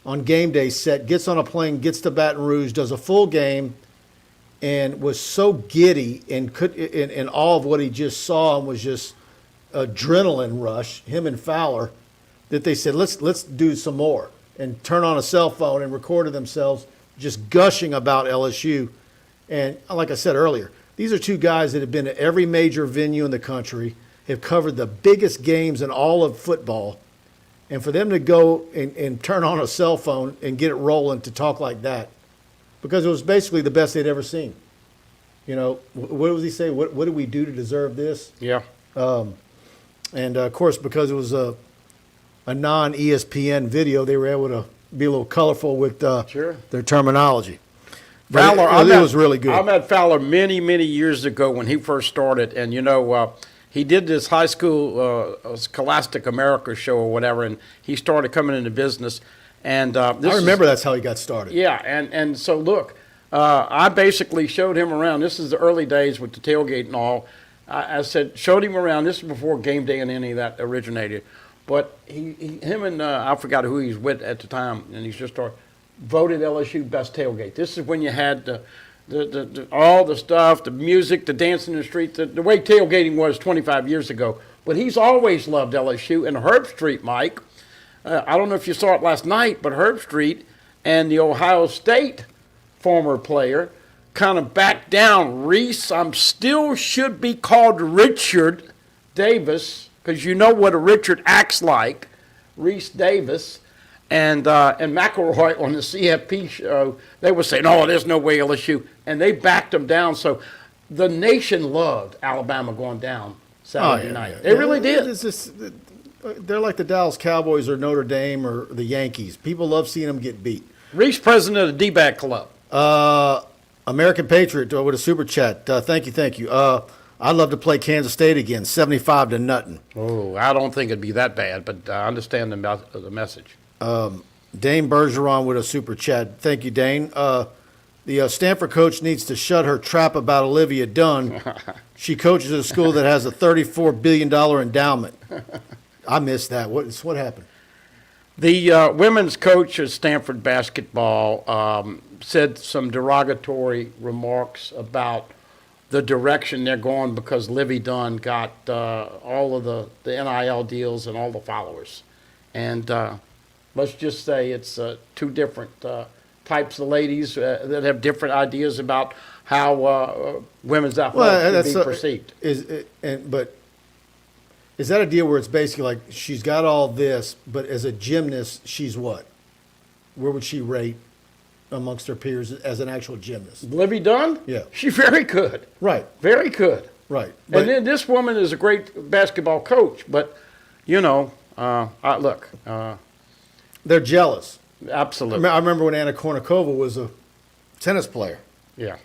on game day set, gets on a plane, gets to Baton Rouge, does a full game, and was so giddy and in awe of what he just saw and was just adrenaline rush, him and Fowler, that they said, let's do some more, and turn on a cell phone and recorded themselves just gushing about LSU. And like I said earlier, these are two guys that have been at every major venue in the country, have covered the biggest games in all of football, and for them to go and turn on a cell phone and get it rolling to talk like that, because it was basically the best they'd ever seen. You know, what was he say? What did we do to deserve this? Yeah. And, of course, because it was a non-ESPN video, they were able to be a little colorful with their terminology. But Fowler, it was really good. I met Fowler many, many years ago when he first started, and, he did this high school Scholastic America show or whatever, and he started coming into business. And I remember that's how he got started. Yeah, and so, look, I basically showed him around. This is the early days with the tailgate and all. I said, showed him around. This is before game day and any of that originated. But him and I forgot who he's with at the time, and he's just voted LSU best tailgate. This is when you had all the stuff, the music, the dancing in the street, the way tailgating was 25 years ago. But he's always loved LSU. And Herbstreit, Mike, I don't know if you saw it last night, but Herbstreit and the Ohio State former player kind of backed down. Reese, I'm still should be called Richard Davis, because you know what a Richard acts like, Reese Davis, and McElroy on the CFP show, they were saying, oh, there's no way LSU, and they backed them down. So the nation loved Alabama going down Saturday night. Yeah. They really did. They're like the Dallas Cowboys or Notre Dame or the Yankees. People love seeing them get beat. Reese, president of the D-Bag Club. American Patriot with a super chat. Thank you. I'd love to play Kansas State again, 75-0. Oh, I don't think it'd be that bad, but I understand the message. Dane Bergeron with a super chat. Thank you, Dane. The Stanford coach needs to shut her trap about Olivia Dunn. She coaches at a school that has a $34 billion endowment. I missed that. What happened? The women's coach of Stanford basketball said some derogatory remarks about the direction they're going because Livy Dunn got all of the NIL deals and all the followers. And let's just say it's two different types of ladies that have different ideas about how women's athletics should be perceived. But is that a deal where it's basically like she's got all this, but as a gymnast, she's what? Where would she rate amongst her peers as an actual gymnast? Livy Dunn? Yeah. She's very good. Right. Very good. Right. And then this woman is a great basketball coach, but, look. They're jealous. Absolutely. I remember when Anna Kournikova was a tennis player. Yeah.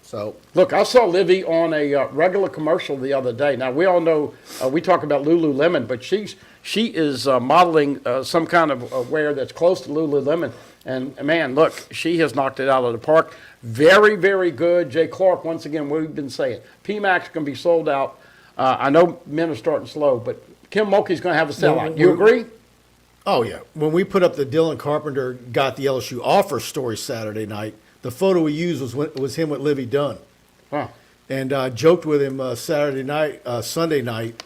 So look, I saw Livy on a regular commercial the other day. Now, we all know we talk about Lululemon, but she is modeling some kind of wear that's close to Lululemon. And, man, look, she has knocked it out of the park. Very, very good. Jay Clark, once again, what we've been saying. PMAC's going to be sold out. I know men are starting slow, but Kim Mulkey's going to have a sellout. You agree? Oh, yeah. When we put up the Dylan Carpenter got the LSU offer story Saturday night, the photo we used was him with Livy Dunn. Huh. And I joked with him Sunday night.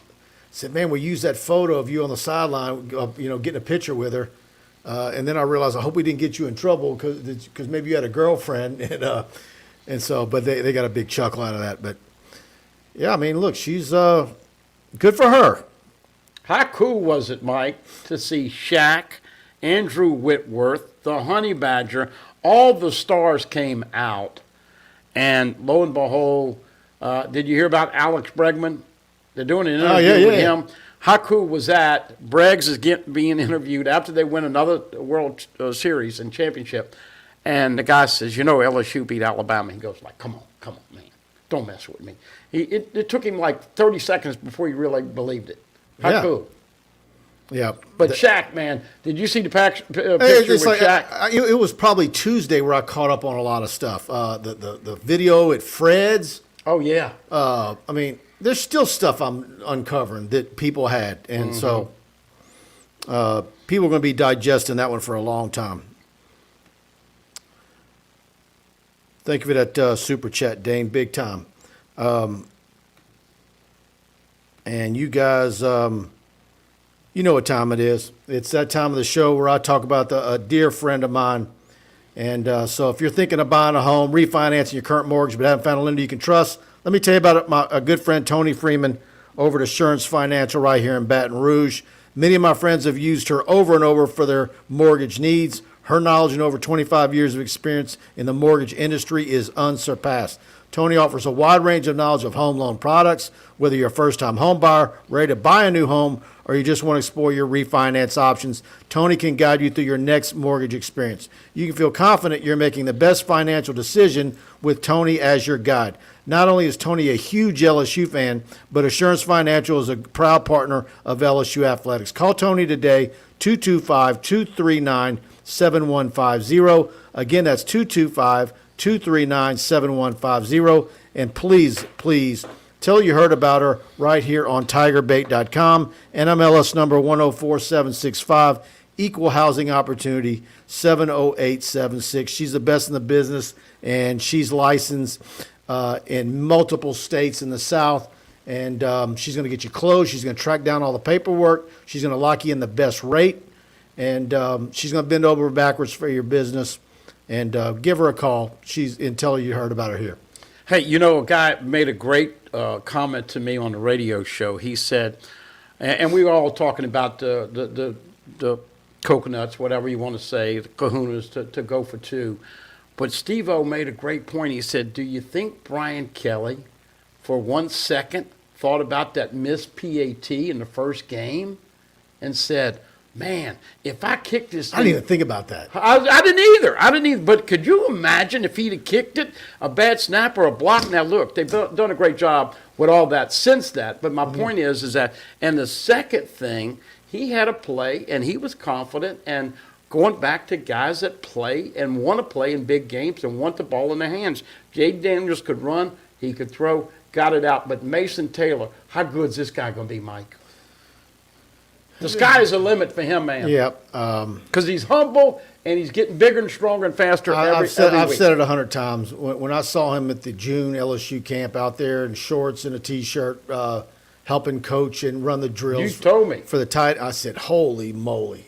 Said, man, we used that photo of you on the sideline, getting a picture with her. And then I realized, I hope we didn't get you in trouble because maybe you had a girlfriend. And so, but they got a big chuckle out of that. But, yeah, I mean, look, she's Good for her. How cool was it, Mike, to see Shaq, Andrew Whitworth, the Honey Badger, all the stars came out, and lo and behold, did you hear about Alex Bregman? They're doing an interview with him. How cool was that? Breggs is being interviewed after they win another World Series and championship, and the guy says, LSU beat Alabama. He goes like, come on, man. Don't mess with me. It took him like 30 seconds before he really believed it. How cool. Yeah. But Shaq, man, did you see the picture with Shaq? It was probably Tuesday where I caught up on a lot of stuff. The video at Fred's. Oh, yeah. I mean, there's still stuff I'm uncovering that people had. And so people are going to be digesting that one for a long time. Thank you for that super chat, Dane. Big time. And you guys, you know what time it is. It's that time of the show where I talk about a dear friend of mine. And so if you're thinking of buying a home, refinancing your current mortgage, but haven't found a lender you can trust, let me tell you about a good friend, Tony Freeman, over at Assurance Financial right here in Baton Rouge. Many of my friends have used her over and over for their mortgage needs. Her knowledge and over 25 years of experience in the mortgage industry is unsurpassed. Tony offers a wide range of knowledge of home loan products, whether you're a first-time home buyer, ready to buy a new home, or you just want to explore your refinance options. Tony can guide you through your next mortgage experience. You can feel confident you're making the best financial decision with Tony as your guide. Not only is Tony a huge LSU fan, but Assurance Financial is a proud partner of LSU Athletics. Call Tony today, 225-239-7150. Again, that's 225-239-7150. And please, please tell you heard about her right here on TigerBait.com. NMLS number 104765. Equal housing opportunity 70876. She's the best in the business, and she's licensed in multiple states in the South. And she's going to get you closed. She's going to track down all the paperwork. She's going to lock you in the best rate. And she's going to bend over backwards for your business. And give her a call. And tell her you heard about her here. Hey, a guy made a great comment to me on the radio show. He said, and we were all talking about the coconuts, whatever you want to say, the kahunas to go for two. But Steve-O made a great point. He said, do you think Brian Kelly, for 1 second, thought about that missed PAT in the first game and said, man, if I kick this thing. I didn't even think about that. I didn't either. But could you imagine if he'd have kicked it, a bad snap or a block? Now, look, they've done a great job with all that since that. But my point is that, and the second thing, he had a play, and he was confident, and going back to guys that play and want to play in big games and want the ball in their hands. Jaden Daniels could run, he could throw, got it out. But Mason Taylor, how good is this guy going to be, Mike? The sky is the limit for him, man. Yep. Because he's humble, and he's getting bigger and stronger and faster every week. I've said it 100 times. When I saw him at the June LSU camp out there in shorts and a T-shirt, helping coach and run the drills. You told me. For the tight, I said, holy moly.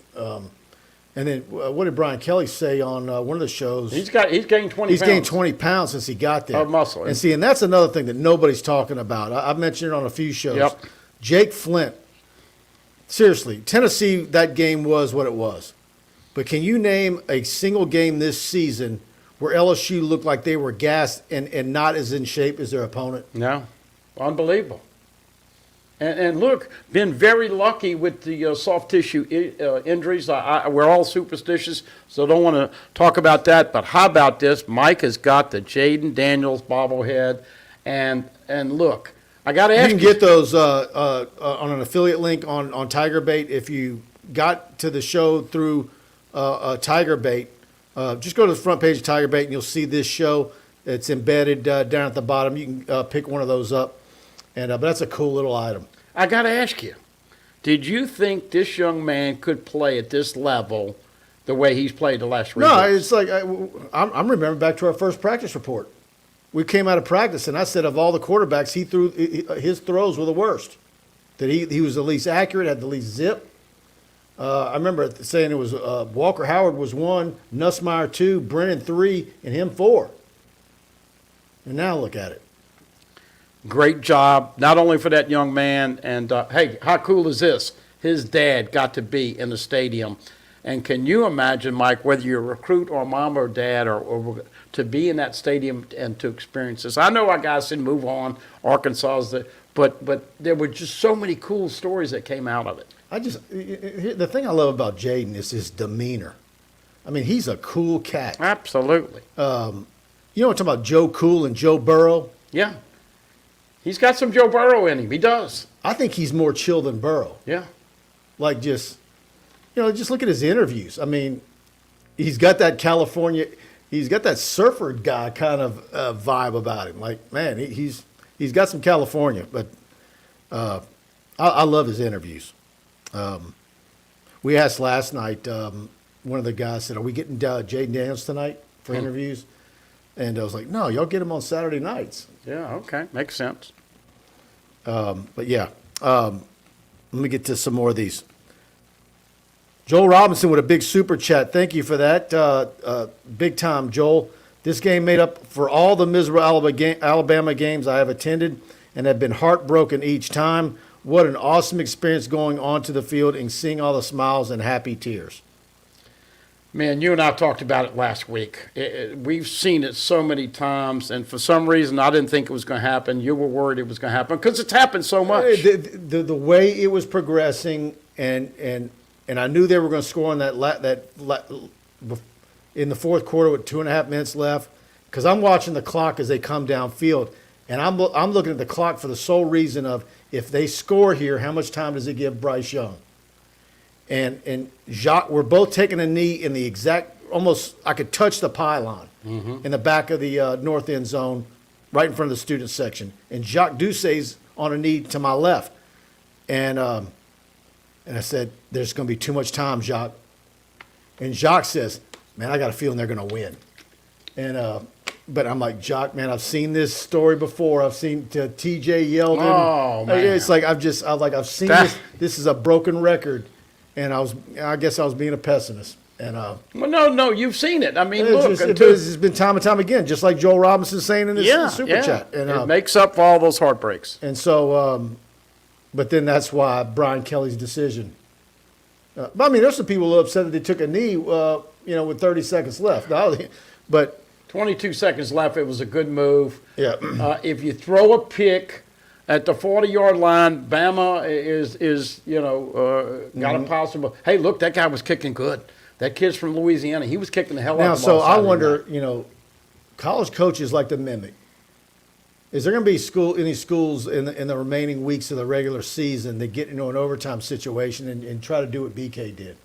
And then what did Brian Kelly say on one of the shows? He's gained 20 pounds. He's gained 20 pounds since he got there. Of muscle. And see, and that's another thing that nobody's talking about. I've mentioned it on a few shows. Yep. Jake Flint. Seriously, Tennessee, that game was what it was. But can you name a single game this season where LSU looked like they were gassed and not as in shape as their opponent? No. Unbelievable. And look, been very lucky with the soft tissue injuries. We're all superstitious, so don't want to talk about that. But how about this? Mike has got the Jaden Daniels bobblehead. And look, I got to ask you. You can get those on an affiliate link on TigerBait. If you got to the show through TigerBait, just go to the front page of TigerBait and you'll see this show. It's embedded down at the bottom. You can pick one of those up. And but that's a cool little item. I got to ask you, did you think this young man could play at this level the way he's played the last 3 No, weeks? it's like I'm remembering back to our first practice report. We came out of practice, and I said of all the quarterbacks, his throws were the worst. That he was the least accurate, had the least zip. I remember saying it was Walker Howard was 1, Nussmeier 2, Brennan 3, and him 4. And now look at it. Great job, not only for that young man, and hey, how cool is this? His dad got to be in the stadium. And can you imagine, Mike, whether you're a recruit or mom or dad, or to be in that stadium and to experience this? I know our guys didn't move on, Arkansas's, but there were just so many cool stories that came out of it. The thing I love about Jaden is his demeanor. I mean, he's a cool cat. Absolutely. You know what I'm talking about, Joe Cool and Joe Burrow? Yeah. He's got some Joe Burrow in him. He does. I think he's more chill than Burrow. Yeah. Like just look at his interviews. I mean, he's got that surfer guy kind of vibe about him. Like, man, he's got some California, but I love his interviews. We asked last night, one of the guys said, are we getting Jaden Daniels tonight for interviews? And I was like, no, y'all get him on Saturday nights. Yeah, okay. Makes sense. But yeah, let me get to some more of these. Joel Robinson with a big super chat. Thank you for that. Big time, Joel. This game made up for all the miserable Alabama games I have attended and have been heartbroken each time. What an awesome experience going onto the field and seeing all the smiles and happy tears. Man, you and I talked about it last week. We've seen it so many times, and for some reason I didn't think it was going to happen. You were worried it was going to happen because it's happened so much. The way it was progressing, and I knew they were going to score on in the fourth quarter with 2.5 minutes left, because I'm watching the clock as they come downfield, and I'm looking at the clock for the sole reason of, if they score here, how much time does it give Bryce Young? And Jacques, we're both taking a knee in the exact, almost, I could touch the pylon in the back of the north end zone, right in front of the student section. And Jacques Doucet's on a knee to my left. And I said, there's going to be too much time, Jacques. And Jacques says, man, I got a feeling they're going to win. And but I'm like, Jacques, man, I've seen this story before. I've seen TJ Yeldon. Oh, man. It's like I've seen this. This is a broken record. And I guess I was being a pessimist. And well, no, you've seen it. I mean, it's been time and time again, just like Joel Robinson saying in this super chat. And it makes up for all those heartbreaks. And so, but then that's why Brian Kelly's decision. But I mean, there's some people who are upset that they took a knee, with 30 seconds left. But 22 seconds left. It was a good move. Yeah. If you throw a pick at the 40-yard line, Bama is got a possible. Hey, look, that guy was kicking good. That kid's from Louisiana. He was kicking the hell out of the ball. So I wonder, college coaches like to mimic. Is there going to be any schools in the remaining weeks of the regular season that get into an overtime situation and try to do what BK did?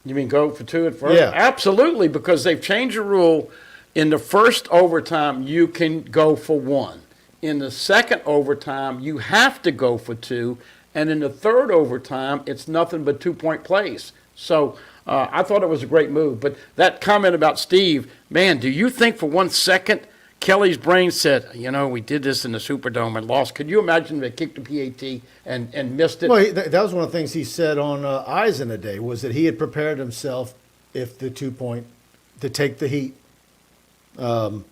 You mean go for two at first? Yeah. Absolutely, because they've changed the rule. In the first overtime, you can go for one. In the second overtime, you have to go for two. And in the third overtime, it's nothing but 2-point plays. So I thought it was a great move. But that comment about Steve, man, do you think for 1 second Kelly's brain said, we did this in the Superdome and lost? Could you imagine they kicked the PAT and missed it? Well, that was one of the things he said on Eisen today, was that he had prepared himself if the 2-point to take the heat. And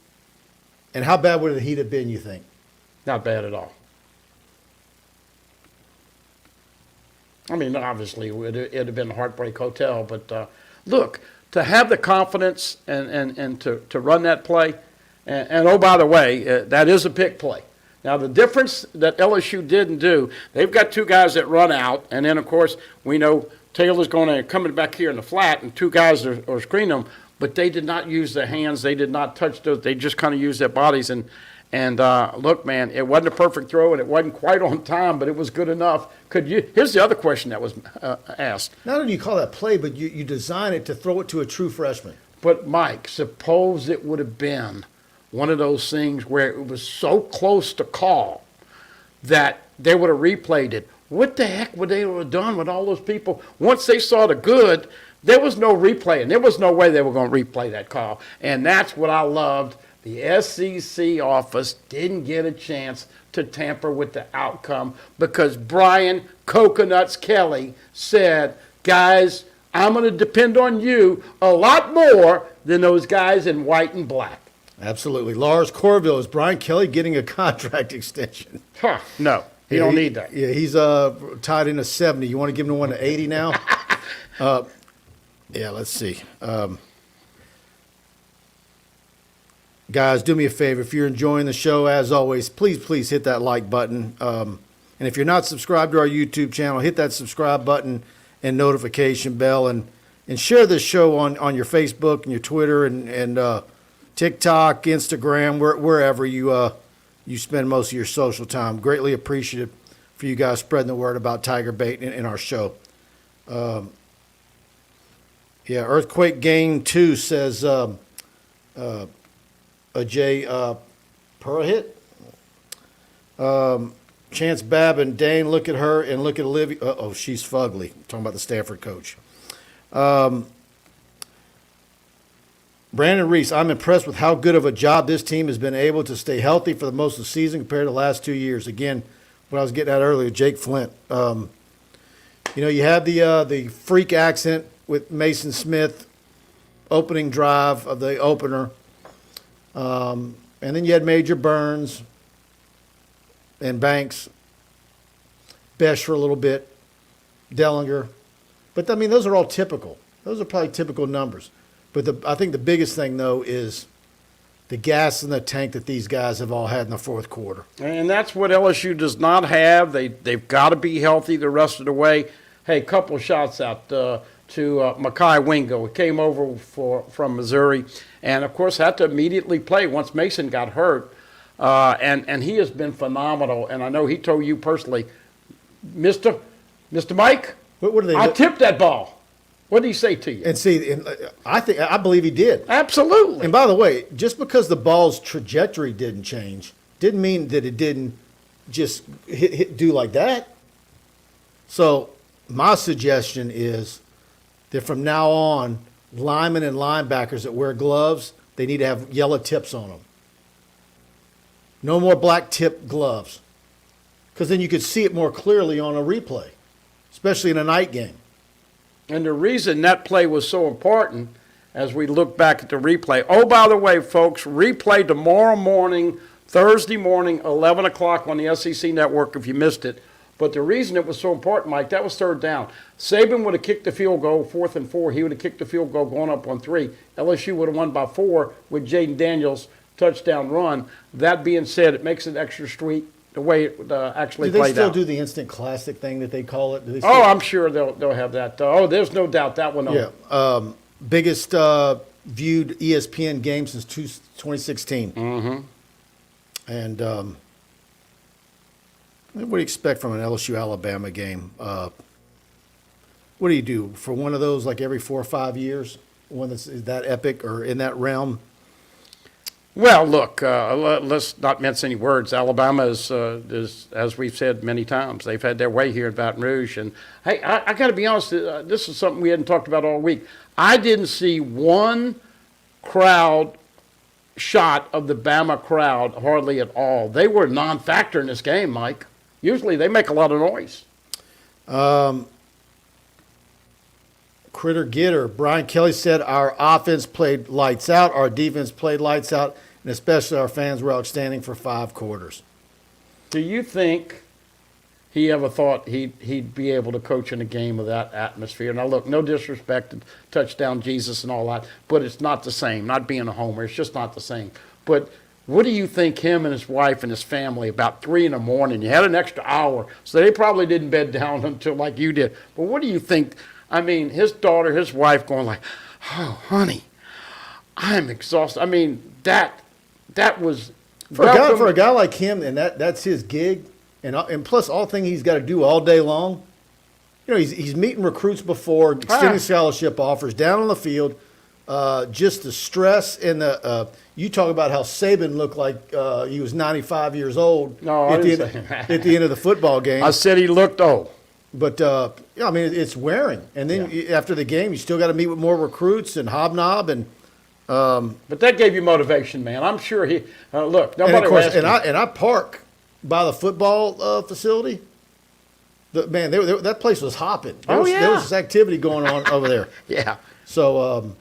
how bad would the heat have been, you think? Not bad at all. I mean, obviously, it'd have been a heartbreak hotel. But, look, to have the confidence and to run that play, and oh, by the way, that is a pick play. Now, the difference that LSU didn't do, they've got two guys that run out, and then, of course, we know Taylor's coming back here in the flat, and two guys are screening them, but they did not use their hands. They did not touch those. They just kind of used their bodies. And look, man, it wasn't a perfect throw, and it wasn't quite on time, but it was good enough. Here's the other question that was asked. Not only do you call that play, but you design it to throw it to a true freshman. But, Mike, suppose it would have been one of those things where it was so close to call that they would have replayed it. What the heck would they have done with all those people? Once they saw the good, there was no replaying. There was no way they were going to replay that call. And that's what I loved. The SEC office didn't get a chance to tamper with the outcome because Brian Coconuts Kelly said, guys, I'm going to depend on you a lot more than those guys in white and black. Absolutely. Lars Corville, is Brian Kelly getting a contract extension? Huh, no, he don't need that. Yeah, he's tied in a 70. You want to give him one to 80 now? Yeah, let's see. Guys, do me a favor. If you're enjoying the show, as always, please hit that like button. And if you're not subscribed to our YouTube channel, hit that subscribe button and notification bell. And share this show on your Facebook and your Twitter and TikTok, Instagram, wherever you spend most of your social time. Greatly appreciative for you guys spreading the word about TigerBait in our show. Yeah, Earthquake Game 2 says Ajay Purahit. Chance Babb and Dane, look at her and look at Olivia. Uh-oh, she's fugly. I'm talking about the Stanford coach. Brandon Reese, I'm impressed with how good of a job this team has been able to stay healthy for the most of the season compared to the last 2 years. Again, what I was getting at earlier, Jake Flint. You have the freak accent with Mason Smith, opening drive of the opener. And then you had Major Burns and Banks, Besh for a little bit, Dellinger. But, I mean, those are all typical. Those are probably typical numbers. But I think the biggest thing, though, is the gas in the tank that these guys have all had in the fourth quarter. And that's what LSU does not have. They've got to be healthy the rest of the way. Hey, couple of shots out to Makai Wingo. He came over from Missouri and, of course, had to immediately play once Mason got hurt. And he has been phenomenal. And I know he told you personally, Mr. Mike, What do they I tipped that ball. What did he say to you? And see, I believe he did. Absolutely. And by the way, just because the ball's trajectory didn't change, didn't mean that it didn't just do like that. So my suggestion is that from now on, linemen and linebackers that wear gloves, they need to have yellow tips on them. No more black tip gloves. Because then you could see it more clearly on a replay, especially in a night game. And the reason that play was so important as we look back at the replay. Oh, by the way, folks, replay tomorrow morning, Thursday morning, 11 o'clock on the SEC Network if you missed it. But the reason it was so important, Mike, that was third down. Saban would have kicked the field goal, 4th and 4. He would have kicked the field goal going up on 3. LSU would have won by 4 with Jaden Daniels' touchdown run. That being said, it makes it extra sweet the way it actually played out. Do they still do the instant classic thing that they call it? Oh, I'm sure they'll have that. There's no doubt that one. Yeah. Biggest viewed ESPN game since 2016. Mm-hmm. And what do you expect from an LSU-Alabama game? What do you do for one of those like every 4 or 5 years? One that's that epic or in that realm? Well, look, let's not mince any words. Alabama is, as we've said many times, they've had their way here in Baton Rouge. And, hey, I got to be honest, this is something we hadn't talked about all week. I didn't see one crowd shot of the Bama crowd hardly at all. They were a non-factor in this game, Mike. Usually they make a lot of noise. Critter Getter. Brian Kelly said our offense played lights out, our defense played lights out, and especially our fans were outstanding for 5 quarters. Do you think he ever thought he'd be able to coach in a game of that atmosphere? Now, look, no disrespect to touchdown Jesus and all that, but it's not the same. Not being a homer, it's just not the same. But what do you think him and his wife and his family, about 3 in the morning, you had an extra hour, so they probably didn't bed down until like you did. But what do you think? I mean, his daughter, his wife going like, oh, honey, I'm exhausted. I mean, that was for a guy like him, and that's his gig, and plus all thing he's got to do all day long. You know, he's meeting recruits before, extending scholarship offers, down on the field. Just the stress and the you talk about how Saban looked like he was 95 years old at the end of the football game. I said he looked old. But, yeah, I mean, it's wearing. And then after the game, you still got to meet with more recruits and hobnob. And but that gave you motivation, man. I'm sure he look. Nobody and of course, and I park by the football facility. Man, that place was hopping. There was this activity going on over there. Yeah. So,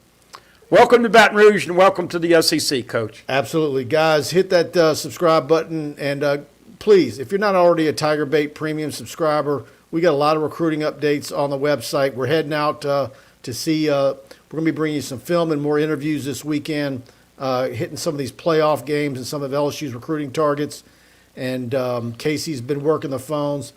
Welcome to Baton Rouge and welcome to the SEC, Coach. Absolutely. Guys, hit that subscribe button. And please, if you're not already a TigerBait premium subscriber, we got a lot of recruiting updates on the website. We're heading out to see, we're going to be bringing you some film and more interviews this weekend, hitting some of these playoff games and some of LSU's recruiting targets. And Casey's been working the phones.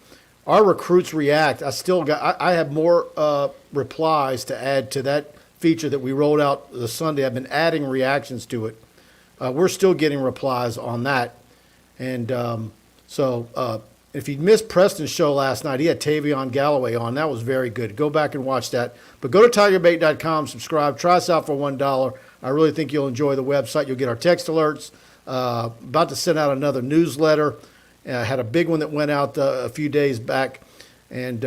Our recruits react. I have more replies to add to that feature that we rolled out the Sunday. I've been adding reactions to it. We're still getting replies on that. And so if you missed Preston's show last night, he had Tavion Galloway on. That was very good. Go back and watch that. But go to TigerBait.com, subscribe, try us out for $1. I really think you'll enjoy the website. You'll get our text alerts. About to send out another newsletter. Had a big one that went out a few days back. And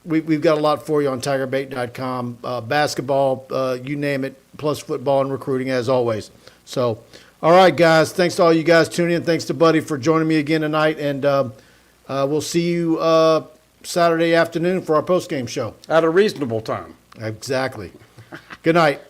we've got a lot for you on TigerBait.com. Basketball, you name it, plus football and recruiting as always. So, all right, guys. Thanks to all you guys tuning in. Thanks to Buddy for joining me again tonight. And we'll see you Saturday afternoon for our postgame show. At a reasonable time. Exactly. Good night.